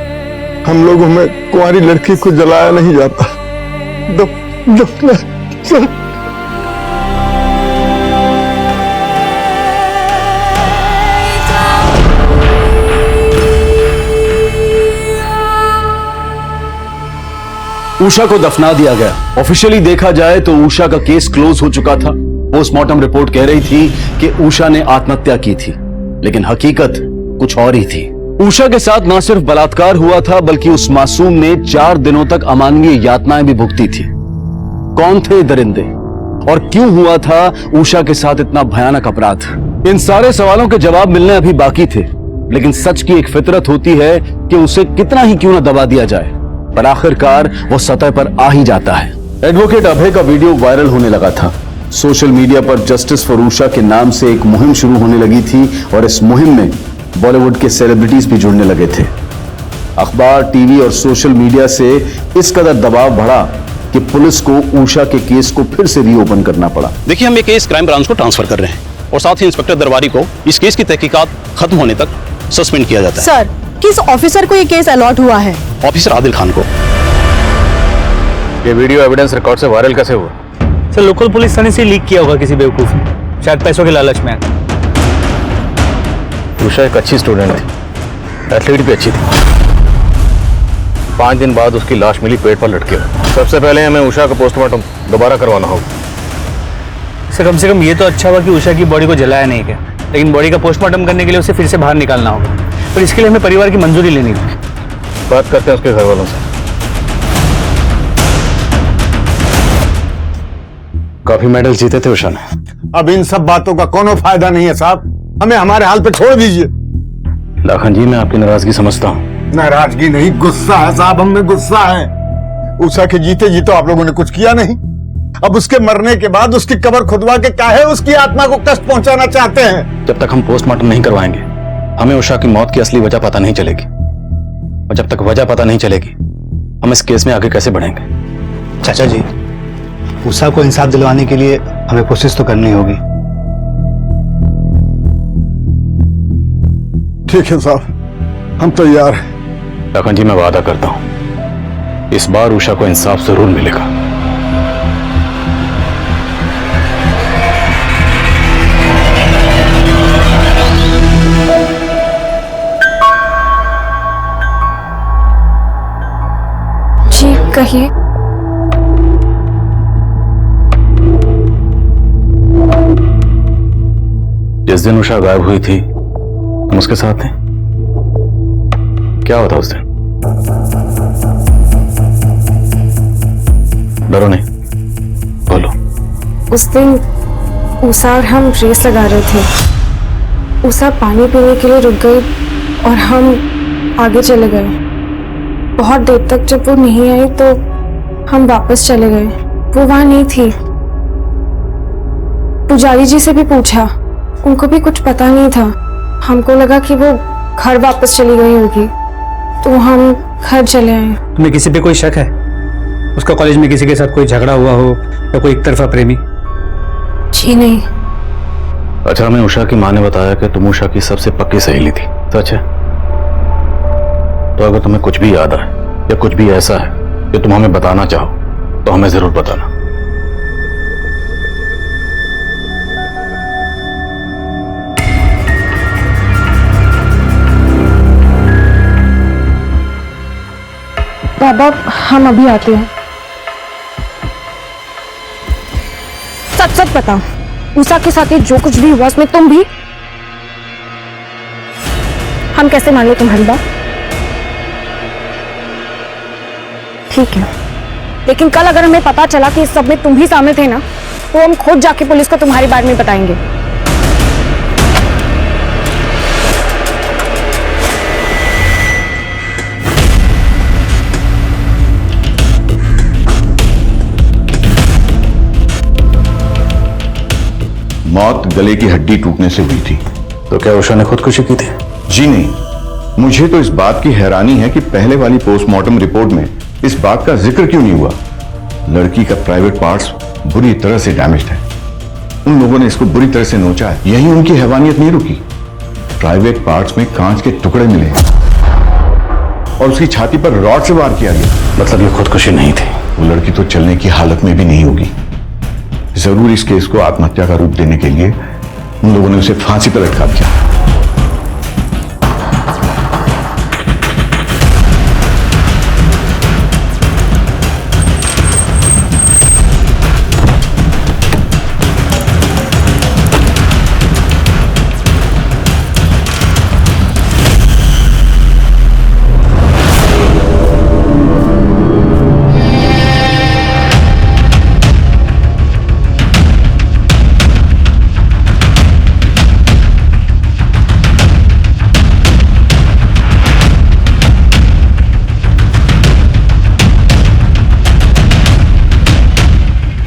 हम लोगों में कुंवारी लड़की को जलाया नहीं जाता। उषा को दफना दिया गया। ऑफिशियली देखा जाए तो उषा का केस क्लोज हो चुका था। पोस्टमार्टम रिपोर्ट कह रही थी कि उषा ने आत्महत्या की थी, लेकिन हकीकत कुछ और ही थी। उषा के साथ न सिर्फ बलात्कार हुआ था, बल्कि उस मासूम ने 4 दिनों तक अमानवीय यातनाएं भी भुगती थी। कौन थे दरिंदे और क्यों हुआ था उषा के साथ इतना भयानक अपराध? इन सारे सवालों के जवाब मिलने अभी बाकी थे, लेकिन सच की एक फितरत होती है कि उसे कितना ही क्यों न दबा दिया जाए, पर आखिरकार वो सतह पर आ ही जाता है। एडवोकेट अभय का वीडियो वायरल होने लगा था। सोशल मीडिया पर जस्टिस फॉर उषा के नाम से एक मुहिम शुरू होने लगी थी और इस मुहिम में बॉलीवुड के सेलिब्रिटीज भी जुड़ने लगे थे। अखबार, टीवी और सोशल मीडिया से इस कदर दबाव बढ़ा कि पुलिस को उषा के केस को फिर से रीओपन करना पड़ा। देखिए, हम ये केस क्राइम ब्रांच को ट्रांसफर कर रहे हैं और साथ ही इंस्पेक्टर दरबारी को इस केस की तहकीकात खत्म होने तक सस्पेंड किया जाता है। सर, किस ऑफिसर को ये केस अलॉट हुआ है? ऑफिसर आदिल खान को। ये वीडियो एविडेंस रिकॉर्ड से वायरल कैसे हुआ? सर, लोकल पुलिस थाने से लीक किया होगा किसी बेवकूफ ने, शायद पैसों के लालच में। उषा एक अच्छी स्टूडेंट थी, एथलीट भी अच्छी थी। 5 दिन बाद उसकी लाश मिली पेट पर लटके हुए। सबसे पहले हमें उषा का पोस्टमार्टम दोबारा करवाना होगा। सर, कम से कम ये तो अच्छा हुआ कि उषा की बॉडी को जलाया नहीं गया, लेकिन बॉडी का पोस्टमार्टम करने के लिए उसे फिर से बाहर निकालना होगा, पर इसके लिए हमें परिवार की मंजूरी लेनी होगी। बात करते हैं उसके घर वालों से। काफी मेडल जीते थे उषा ने। अब इन सब बातों का कोनो फायदा नहीं है साहब, हमें हमारे हाल पे छोड़ दीजिए। लाखन जी, मैं आपकी नाराजगी समझता हूँ। नाराजगी नहीं, गुस्सा है साहब, हमें गुस्सा है। उषा के जीते जीतो आप लोगों ने कुछ किया नहीं, अब उसके मरने के बाद उसकी कब्र खुदवा के काहे उसकी आत्मा को कष्ट पहुंचाना चाहते हैं? जब तक हम पोस्टमार्टम नहीं करवाएंगे, हमें उषा की मौत की असली वजह पता नहीं चलेगी, और जब तक वजह पता नहीं चलेगी, हम इस केस में आगे कैसे बढ़ेंगे? चाचा जी, उषा को इंसाफ दिलवाने के लिए हमें कोशिश तो करनी होगी। ठीक है साहब, हम तैयार हैं। लखन जी, मैं वादा करता हूं, इस बार उषा को इंसाफ जरूर मिलेगा। जी कहिए। जिस दिन उषा गायब हुई थी, हम उसके साथ थे। क्या होता उस दिन? डरो नहीं, बोलो। उस दिन उषा और हम रेस लगा रहे थे। उषा पानी पीने के लिए रुक गई और हम आगे चले गए। बहुत देर तक जब वो नहीं आई तो हम वापस चले गए। वो वहां नहीं थी। पुजारी जी से भी पूछा, उनको भी कुछ पता नहीं था। हमको लगा कि वो घर वापस चली गई होगी, तो हम घर चले आए। तुम्हें किसी पे कोई शक है? उसका कॉलेज में किसी के साथ कोई झगड़ा हुआ हो या कोई एक तरफा प्रेमी? जी नहीं। अच्छा, हमें उषा की माँ ने बताया कि तुम उषा की सबसे पक्की सहेली थी, सच है? तो अगर तुम्हें कुछ भी याद आए या कुछ भी ऐसा है जो तुम हमें बताना चाहो, तो हमें जरूर बताना। बाबा, हम अभी आते हैं। सच सच बताओ, उषा के साथ ये जो कुछ भी हुआ उसमें तुम भी? हम कैसे मान लो तुम्हारी बात? ठीक है, लेकिन कल अगर हमें पता चला कि इस सब में तुम भी शामिल थे ना, तो हम खुद जाके पुलिस को तुम्हारे बारे में बताएंगे। मौत गले की हड्डी टूटने से हुई थी। तो क्या उषा ने खुदकुशी की थी? जी नहीं, मुझे तो इस बात की हैरानी है कि पहले वाली पोस्टमार्टम रिपोर्ट में इस बात का जिक्र क्यों नहीं हुआ। लड़की का प्राइवेट पार्ट्स बुरी तरह से डैमेज्ड है। उन लोगों ने इसको बुरी तरह से नोचा है, यही उनकी हैवानियत नहीं रुकी। प्राइवेट पार्ट्स में कांच के टुकड़े मिले और उसकी छाती पर रॉड से वार किया गया। मतलब ये खुदकुशी नहीं थी? वो लड़की तो चलने की हालत में भी नहीं होगी। जरूर इस केस को आत्महत्या का रूप देने के लिए उन लोगों ने उसे फांसी पर लटका दिया।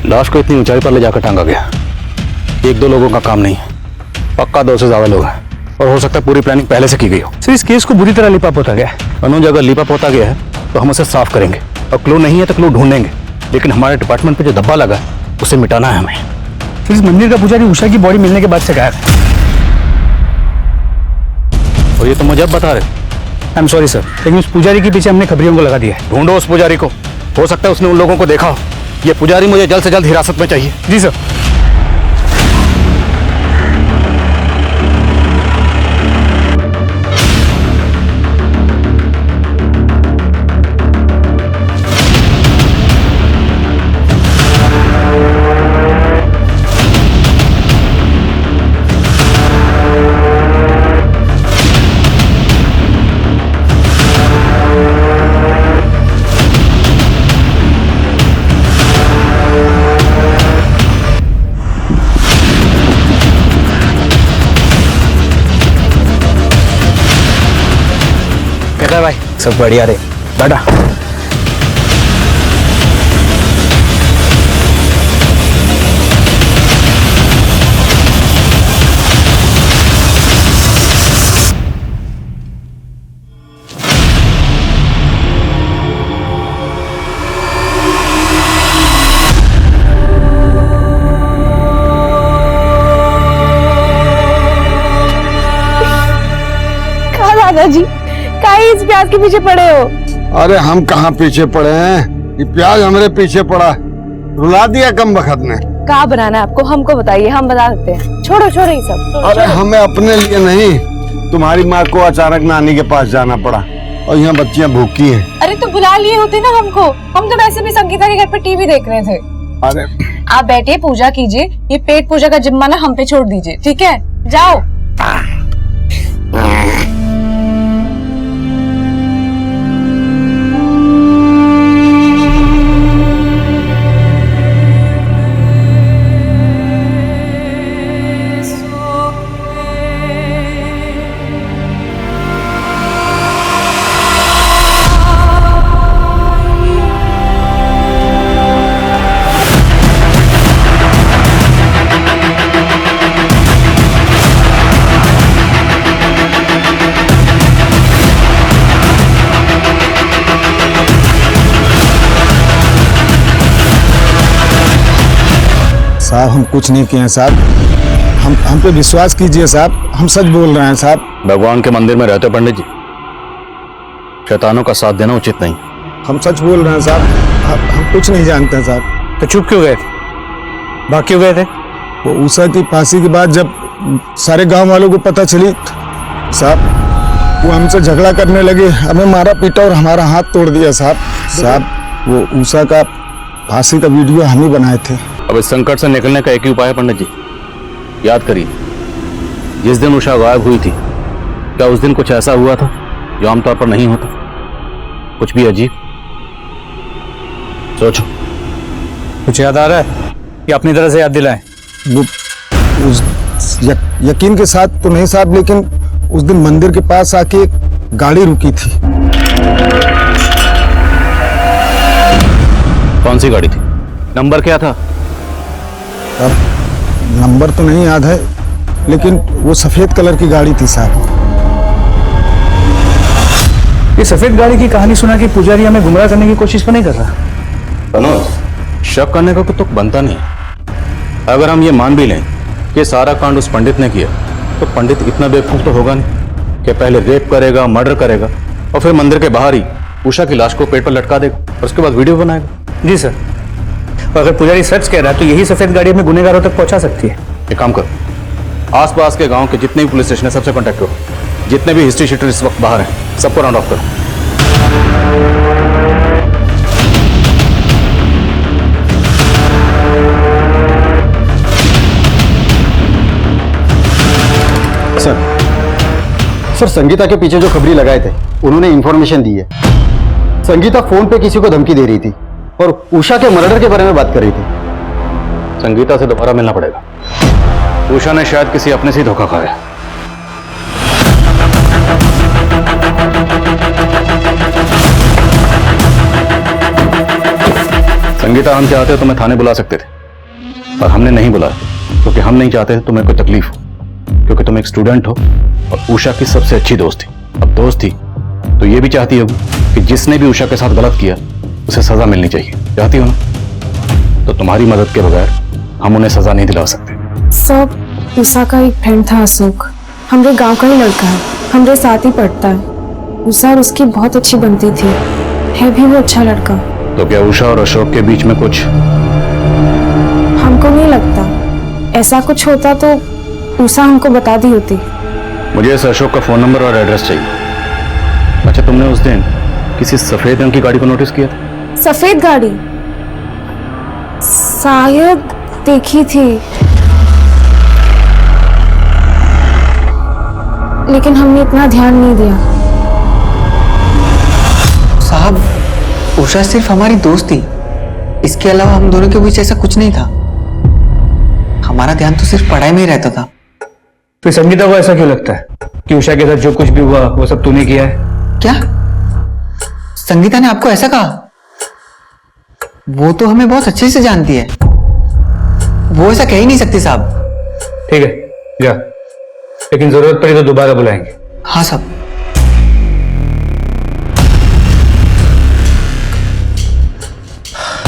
लाश को इतनी ऊंचाई पर ले जाकर टांगा गया। एक दो लोगों का काम नहीं है, पक्का 2 से ज्यादा लोग हैं और हो सकता है पूरी प्लानिंग पहले से की गई हो। सर इस केस को बुरी तरह लिपा पोता गया है। अनुज अगर लिपा पोता गया है तो हम उसे साफ करेंगे और क्लू नहीं है तो क्लू ढूंढेंगे, लेकिन हमारे डिपार्टमेंट पे जो धब्बा लगा है उसे मिटाना है हमें। फिर इस मंदिर का पुजारी उषा की बॉडी मिलने के बाद से गायब है। और ये तो मुझे अब बता रहे। आई एम सॉरी सर, लेकिन उस पुजारी के पीछे हमने खबरियों को लगा दिया है। ढूंढो उस पुजारी को, हो सकता है उसने उन लोगों को देखा हो। ये पुजारी मुझे जल्द से जल्द हिरासत में चाहिए। जी सर। भाई सब बढ़िया रे दादा। कहा दादाजी, काहे इस प्याज के पीछे पड़े हो? अरे हम कहाँ पीछे पड़े हैं, ये प्याज हमारे पीछे पड़ा है। रुला दिया कम बखत ने। कहाँ बनाना है आपको, हमको बताइए, हम बता सकते हैं। छोड़ो छोड़ो ये सब। अरे हमें अपने लिए नहीं, तुम्हारी माँ को अचानक नानी के पास जाना पड़ा और यहाँ बच्चियाँ भूखी हैं। अरे तो बुला लिए होते ना हमको, हम तो वैसे भी संगीता के घर पे टीवी देख रहे थे। अरे आप बैठिए, पूजा कीजिए, ये पेट पूजा का जिम्मा ना हम पे छोड़ दीजिए, ठीक है? जाओ। साहब हम कुछ नहीं किए हैं साहब, हम पे विश्वास कीजिए साहब, हम सच बोल रहे हैं साहब। भगवान के मंदिर में रहते पंडित जी, शैतानों का साथ देना उचित नहीं। हम सच बोल रहे हैं साहब, हम कुछ नहीं जानते हैं साहब। तो चुप क्यों गए थे, भाग क्यों गए थे? वो उषा की फांसी के बाद जब सारे गांव वालों को पता चली साहब, वो हमसे झगड़ा करने लगे, हमें मारा पीटा और हमारा हाथ तोड़ दिया साहब। साहब वो उषा का फांसी का वीडियो हम ही बनाए थे। अब इस संकट से निकलने का एक ही उपाय है पंडित जी, याद करिए जिस दिन उषा गायब हुई थी, क्या उस दिन कुछ ऐसा हुआ था जो आमतौर पर नहीं होता? कुछ भी अजीब? सोचो। कुछ याद आ रहा है कि अपनी तरह से याद दिलाएं? यकीन के साथ तो नहीं साहब, लेकिन उस दिन मंदिर के पास आके एक गाड़ी रुकी थी। कौन सी गाड़ी थी, नंबर क्या था? अब नंबर तो नहीं याद है, लेकिन वो सफेद कलर की गाड़ी थी साहब। ये सफेद गाड़ी की कहानी सुना कि पुजारी हमें गुमराह करने की कोशिश तो नहीं कर रहा? मनोज, शक करने का तो बनता नहीं। अगर हम ये मान भी लें कि सारा कांड उस पंडित ने किया, तो पंडित इतना बेवकूफ तो होगा नहीं कि पहले रेप करेगा, मर्डर करेगा और फिर मंदिर के बाहर ही उषा की लाश को पेट पर लटका देगा और उसके बाद वीडियो बनाएगा। जी सर, और अगर पुजारी सच कह रहा है तो यही सफेद गाड़ी हमें गुनहगारों तक पहुंचा सकती है। एक काम करो, आसपास के गांव के जितने भी पुलिस स्टेशन है सबसे कांटेक्ट करो, जितने भी हिस्ट्री शीटर इस वक्त बाहर हैं सबको राउंड ऑफ करो। सर, संगीता के पीछे जो खबरी लगाए थे उन्होंने इंफॉर्मेशन दी है। संगीता फोन पे किसी को धमकी दे रही थी और उषा के मर्डर के बारे में बात कर रही थी। संगीता से दोबारा मिलना पड़ेगा। उषा ने शायद किसी अपने से ही धोखा खाया। संगीता, हम चाहते तो मैं थाने बुला सकते थे, पर हमने नहीं बुलाया क्योंकि हम नहीं चाहते तुम्हें कोई तकलीफ हो, क्योंकि तुम एक स्टूडेंट हो और उषा की सबसे अच्छी दोस्त थी। अब दोस्त थी तो ये भी चाहती होगी कि जिसने भी उषा के साथ गलत किया उसे सजा मिलनी चाहिए, चाहती हो ना? तो तुम्हारी मदद के बगैर हम उन्हें सजा नहीं दिला सकते। सब उषा का एक फ्रेंड था अशोक, हमारे गांव का ही लड़का है, हमारे साथ ही पढ़ता है। उषा और उसकी बहुत अच्छी बनती थी, है भी वो अच्छा लड़का। तो क्या उषा और अशोक के बीच में कुछ? हमको नहीं लगता, ऐसा कुछ होता तो उषा हमको बता दी होती। मुझे इस अशोक का फोन नंबर और एड्रेस चाहिए। अच्छा, तुमने उस दिन किसी सफेद रंग की गाड़ी को नोटिस किया था? सफेद गाड़ी शायद देखी थी, लेकिन हमने इतना ध्यान नहीं दिया। साहब, उषा सिर्फ हमारी दोस्त थी, इसके अलावा हम दोनों के बीच ऐसा कुछ नहीं था। हमारा ध्यान तो सिर्फ पढ़ाई में ही रहता था। फिर संगीता को ऐसा क्यों लगता है कि उषा के साथ जो कुछ भी हुआ वो सब तूने किया है? क्या संगीता ने आपको ऐसा कहा? वो तो हमें बहुत अच्छे से जानती है, वो ऐसा कह ही नहीं सकती साहब। ठीक है, जा, लेकिन जरूरत पड़ी तो दोबारा बुलाएंगे। हाँ साहब।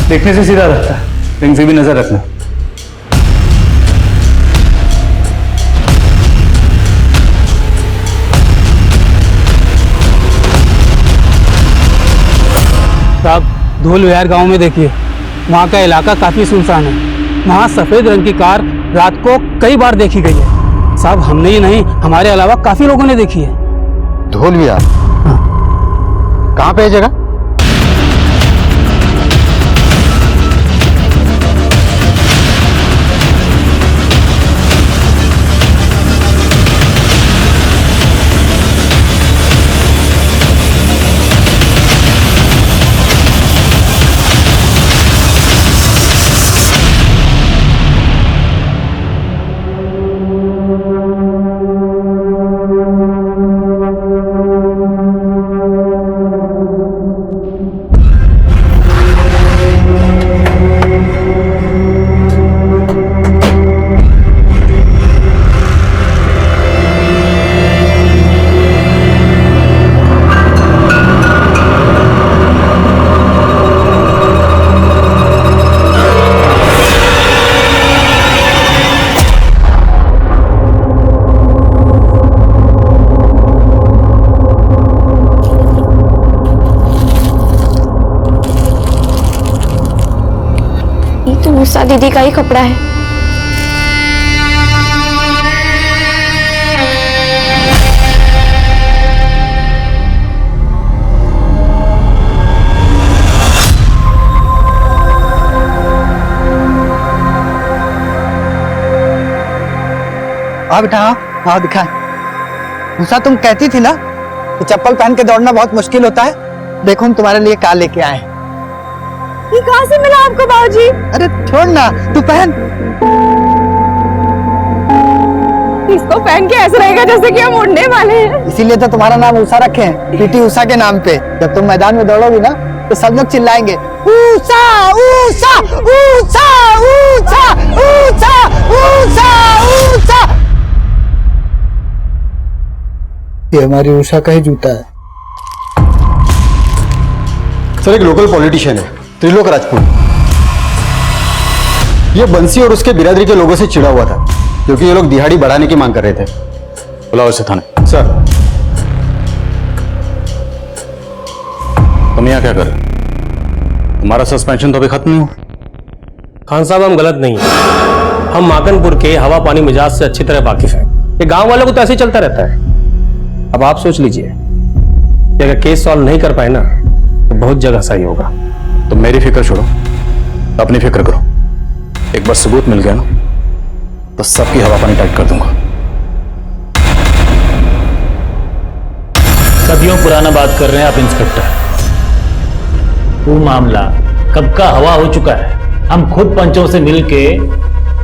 देखने से सीधा लगता है, रिंग से भी नजर रखना। साहब, धोल विहार गांव में देखिए, वहाँ का इलाका काफी सुनसान है। वहाँ सफेद रंग की कार रात को कई बार देखी गई है। साहब, हमने ही नहीं, हमारे अलावा काफी लोगों ने देखी है। धोल विहार? कहाँ पे है जगह? उषा दीदी का ही कपड़ा है। हाँ बेटा, हाँ दिखा। उषा, तुम कहती थी ना कि चप्पल पहन के दौड़ना बहुत मुश्किल होता है। देखो हम तुम्हारे लिए क्या लेके आए। ये कहाँ से मिला आपको बाबूजी? अरे छोड़ ना, तू पहन। इसको पहन के ऐसा रहेगा जैसे कि हम उड़ने वाले हैं। इसीलिए तो तुम्हारा नाम उषा रखे हैं, पीटी उषा के नाम पे। जब तुम मैदान में दौड़ोगी ना तो सब लोग चिल्लाएंगे ऊषा ऊषा ऊषा ऊषा ऊषा ऊषा ऊषा। ये हमारी उषा का ही जूता है। सर एक लोकल पॉलिटिशियन है त्रिलोक राजपूत। ये बंसी और उसके बिरादरी के लोगों से चिढ़ा हुआ था क्योंकि ये लोग दिहाड़ी बढ़ाने की मांग कर रहे थे। बुलाओ इसे थाने। सर तुम यहाँ क्या कर रहे हो? तुम्हारा सस्पेंशन तो अभी खत्म नहीं हुआ। खान साहब हम गलत नहीं है, हम माकनपुर के हवा पानी मिजाज से अच्छी तरह वाकिफ हैं। ये गांव वालों को तो ऐसे ही चलता रहता है। अब आप सोच लीजिए कि अगर केस सॉल्व नहीं कर पाए ना तो बहुत जगह सही होगा। तुम मेरी फिक्र छोड़ो, अपनी फिक्र करो। एक बार सबूत मिल गया ना तो सबकी हवा पानी टाइट कर दूंगा। सदियों पुराना बात कर रहे हैं आप इंस्पेक्टर। वो मामला कब का हवा हो चुका है। हम खुद पंचों से मिलके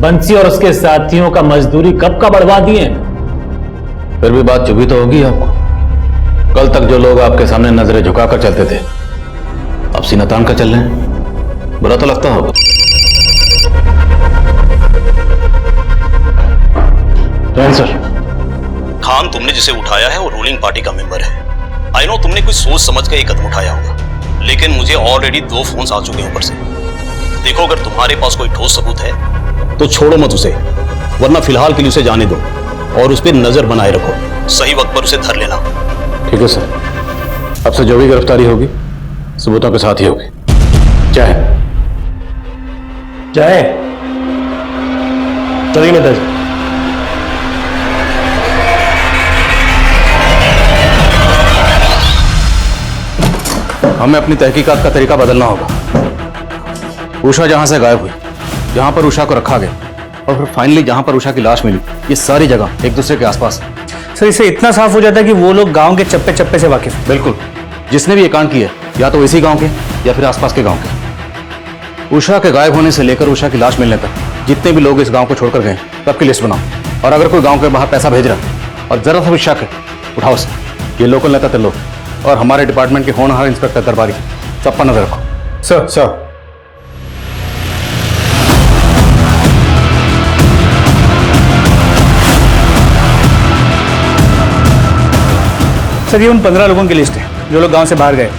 बंसी और उसके साथियों का मजदूरी कब का बढ़वा दिए। फिर भी बात चुभी तो होगी आपको। कल तक जो लोग आपके सामने नजरें झुकाकर चलते थे अब सीना तान कर चल रहे हैं। बुरा तो लगता होगा। सर खान तुमने जिसे उठाया है वो रूलिंग पार्टी का मेंबर है। आई नो तुमने कुछ सोच समझ कर ये कदम उठाया होगा, लेकिन मुझे ऑलरेडी 2 फोन्स आ चुके हैं ऊपर से। देखो अगर तुम्हारे पास कोई ठोस सबूत है तो छोड़ो मत उसे, वरना फिलहाल के लिए उसे जाने दो और उस पर नजर बनाए रखो। सही वक्त पर उसे धर लेना। ठीक है सर, अब से जो भी गिरफ्तारी होगी सबूतों के साथ ही होगी। जय जय चलिए नेताजी। हमें अपनी तहकीकात का तरीका बदलना होगा। उषा जहां से गायब हुई, जहां पर उषा को रखा गया और फिर फाइनली जहां पर उषा की लाश मिली, ये सारी जगह एक दूसरे के आसपास है। सर इससे इतना साफ हो जाता है कि वो लोग गांव के चप्पे चप्पे से वाकिफ हैं। बिल्कुल, जिसने भी ये कांड किया या तो इसी गांव के या फिर आसपास के गांव के। उषा के गायब होने से लेकर उषा की लाश मिलने तक जितने भी लोग इस गांव को छोड़कर गए सबकी लिस्ट बनाओ। और अगर कोई गांव के बाहर पैसा भेज रहा है और जरा सा भी शक है उठाओ उसे। ये लोकल नेता त्रिलोक और हमारे डिपार्टमेंट के होनहार इंस्पेक्टर दरबारी सब पर नजर रखो। सर सर सर ये उन 15 लोगों की लिस्ट है जो लोग गांव से बाहर गए।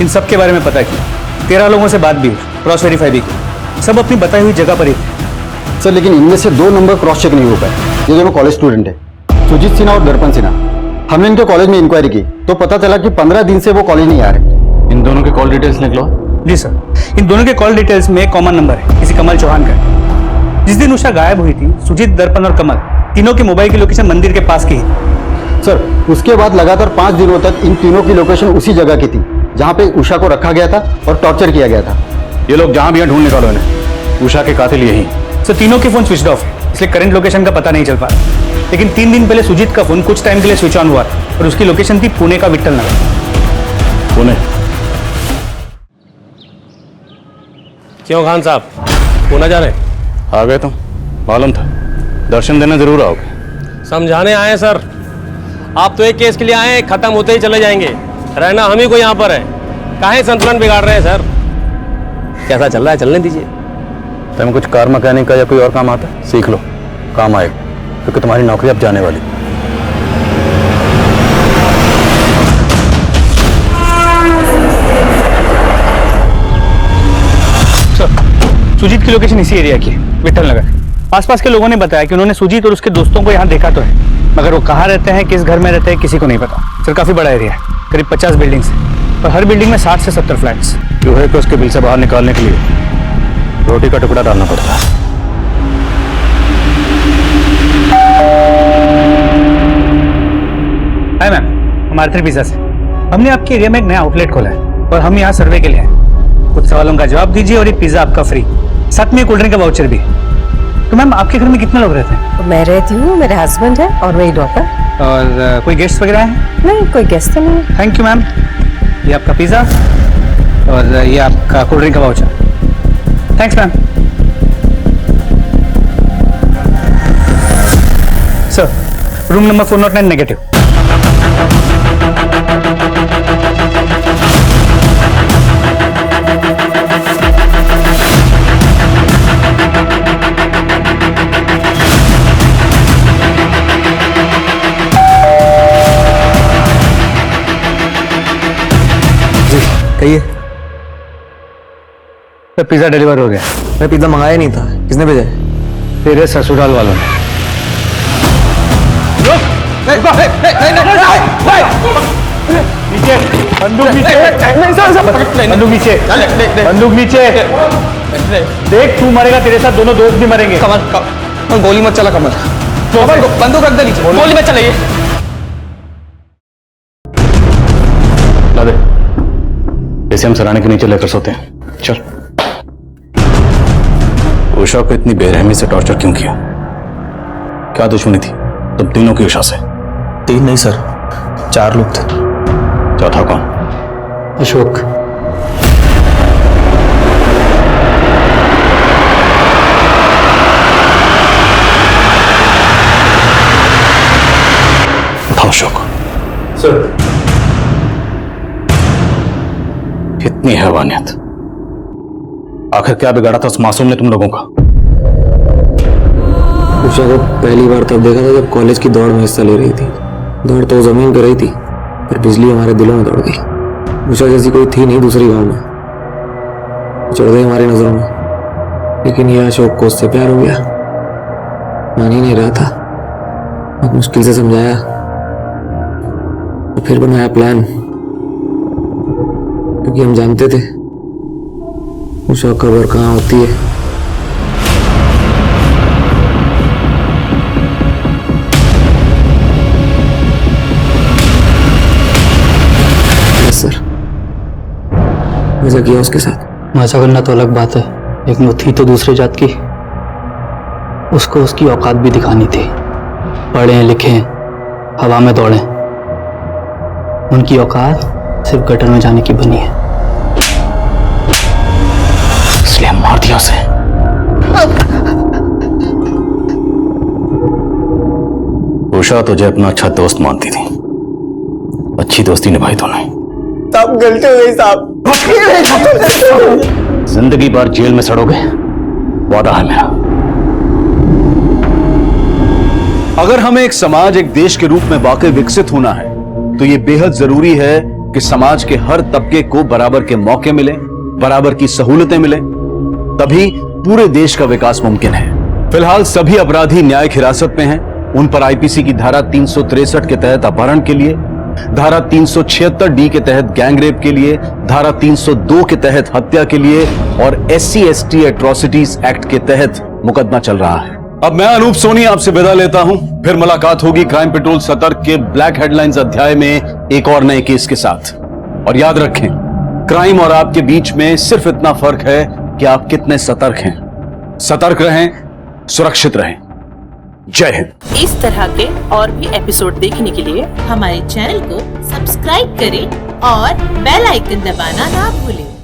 इन सब के बारे में पता किया, 13 लोगों से बात भी हुई, क्रॉस वेरीफाई भी की। सब अपनी बताई हुई जगह पर ही थे। सर लेकिन इनमें से 2 नंबर क्रॉस चेक नहीं हो पाए। ये दोनों कॉलेज स्टूडेंट है, सुजीत सिन्हा और दर्पण सिन्हा। हमने इनके कॉलेज में इंक्वायरी की तो पता चला कि 15 दिन से वो कॉलेज नहीं आ रहे। इन दोनों के कॉल डिटेल्स निकलो। जी सर, इन दोनों के कॉल डिटेल्स में कॉमन नंबर है, किसी कमल चौहान का। जिस दिन उषा गायब हुई थी सुजीत, दर्पण और कमल तीनों के मोबाइल की लोकेशन मंदिर के पास की है। सर उसके बाद लगातार 5 दिनों तक इन तीनों की लोकेशन उसी जगह की थी जहां पे उषा को रखा गया था और टॉर्चर किया गया था। ये लोग जहां भी हैं ढूंढ निकालो इन्हें। उषा के कातिल यही। सर तीनों के फोन स्विच ऑफ है, इसलिए करंट लोकेशन का पता नहीं चल पा रहा। लेकिन 3 दिन पहले सुजीत का फोन कुछ टाइम के लिए स्विच ऑन हुआ था और उसकी लोकेशन थी पुणे का विट्ठल नगर। पुणे? क्यों खान साहब पुणे जा रहे? आ गए तुम, मालूम था। दर्शन देने जरूर आओगे। समझाने आए सर। आप तो एक केस के लिए आए, खत्म होते ही चले जाएंगे। रहना हम ही को यहाँ पर है। काहे संतुलन बिगाड़ रहे हैं सर? कैसा चल रहा है, चलने दीजिए। तुम्हें कुछ कार मैकेनिक का या कोई और काम आता है, सीख लो, काम आएगा, क्योंकि तुम्हारी नौकरी अब जाने वाली। सर सुजीत की लोकेशन इसी एरिया की है, विट्ठल नगर। आसपास के लोगों ने बताया कि उन्होंने सुजीत और उसके दोस्तों को यहाँ देखा तो है, मगर वो कहाँ रहते हैं, किस घर में रहते हैं, किसी को नहीं पता। सर काफी बड़ा एरिया है, करीब 50 बिल्डिंग्स है और हर बिल्डिंग में 60 से 70 फ्लैट्स। चूहे को उसके बिल से बाहर निकालने के लिए रोटी का टुकड़ा डालना पड़ता है। हाय मैम, हम आर्थर पिज्जा से। हमने आपके एरिया में एक नया आउटलेट खोला है और हम यहाँ सर्वे के लिए आए। कुछ सवालों का जवाब दीजिए और ये पिज्जा आपका फ्री, साथ में कोल्ड ड्रिंक का वाउचर भी। तो मैम आपके घर में कितने लोग रहते हैं? मैं रहती हूँ, मेरे हस्बैंड है और मेरी डॉटर। और कोई गेस्ट वगैरह हैं? नहीं, कोई गेस्ट तो नहीं। Thank you ma'am. ये आपका पिज्जा और ये आपका कोल्ड ड्रिंक का voucher. Thanks ma'am. Sir room number 409 negative. आइए। पिज्जा डिलीवर हो गया। मैं पिज्जा मंगाया नहीं था। किसने भेजा? तेरे ससुराल वालों ने। नीचे बंदूक नीचे, बंदूक नीचे, बंदूक नीचे। देख तू मरेगा, तेरे साथ दोनों दोस्त भी मरेंगे। कमल गोली मत चला कमल। बंदूक रख दे नीचे, गोली मत चलाइए। ला दे, इसे हम सराहने के नीचे लेकर सोते हैं। चल। उषा को इतनी बेरहमी से टॉर्चर क्यों किया? क्या दुश्मनी थी तुम तीनों की उषा से? 3 नहीं सर, 4 लोग थे। चौथा कौन? अशोक। उठाओ अशोक। सर। इतनी हैवानियत, आखिर क्या बिगाड़ा था उस मासूम ने तुम लोगों का? उषा को पहली बार तब देखा था जब कॉलेज की दौड़ में हिस्सा ले रही थी। दौड़ तो जमीन पे रही थी, पर बिजली हमारे दिलों में दौड़ गई। उषा जैसी कोई थी नहीं दूसरी गांव में, चढ़ गई हमारी नजरों में। लेकिन यह अशोक को उससे प्यार हो गया। मान ही नहीं रहा था। बहुत मुश्किल से समझाया, तो फिर बनाया प्लान, क्योंकि हम जानते थे उषा खबर कहाँ होती है। सर, मजा किया उसके साथ। मजा करना तो अलग बात है, लेकिन वो थी तो दूसरे जात की। उसको उसकी औकात भी दिखानी थी। पढ़े लिखे, हवा में दौड़े, उनकी औकात सिर्फ गटर में जाने की बनी है। इसलिए मार दिया उसे। उषा तुझे अपना अच्छा दोस्त मानती थी, अच्छी दोस्ती निभाई तूने। साहब गलती हो गई साहब। जिंदगी भर जेल में सड़ोगे, वादा है मेरा। अगर हमें एक समाज, एक देश के रूप में वाकई विकसित होना है, तो यह बेहद जरूरी है कि समाज के हर तबके को बराबर के मौके मिले, बराबर की सहूलतें मिले, तभी पूरे देश का विकास मुमकिन है। फिलहाल सभी अपराधी न्यायिक हिरासत में हैं। उन पर आईपीसी की धारा 363 के तहत अपहरण के लिए, धारा 376 डी के तहत गैंगरेप के लिए, धारा 302 के तहत हत्या के लिए और SC/ST एट्रोसिटीज एक्ट के तहत मुकदमा चल रहा है। अब मैं अनूप सोनी आपसे विदा लेता हूं। फिर मुलाकात होगी क्राइम पेट्रोल सतर्क के ब्लैक हेडलाइंस अध्याय में एक और नए केस के साथ। और याद रखें, क्राइम और आपके बीच में सिर्फ इतना फर्क है कि आप कितने सतर्क हैं। सतर्क रहें, सुरक्षित रहें। जय हिंद। इस तरह के और भी एपिसोड देखने के लिए हमारे चैनल को सब्सक्राइब करें और बेल आइकन दबाना ना भूलें।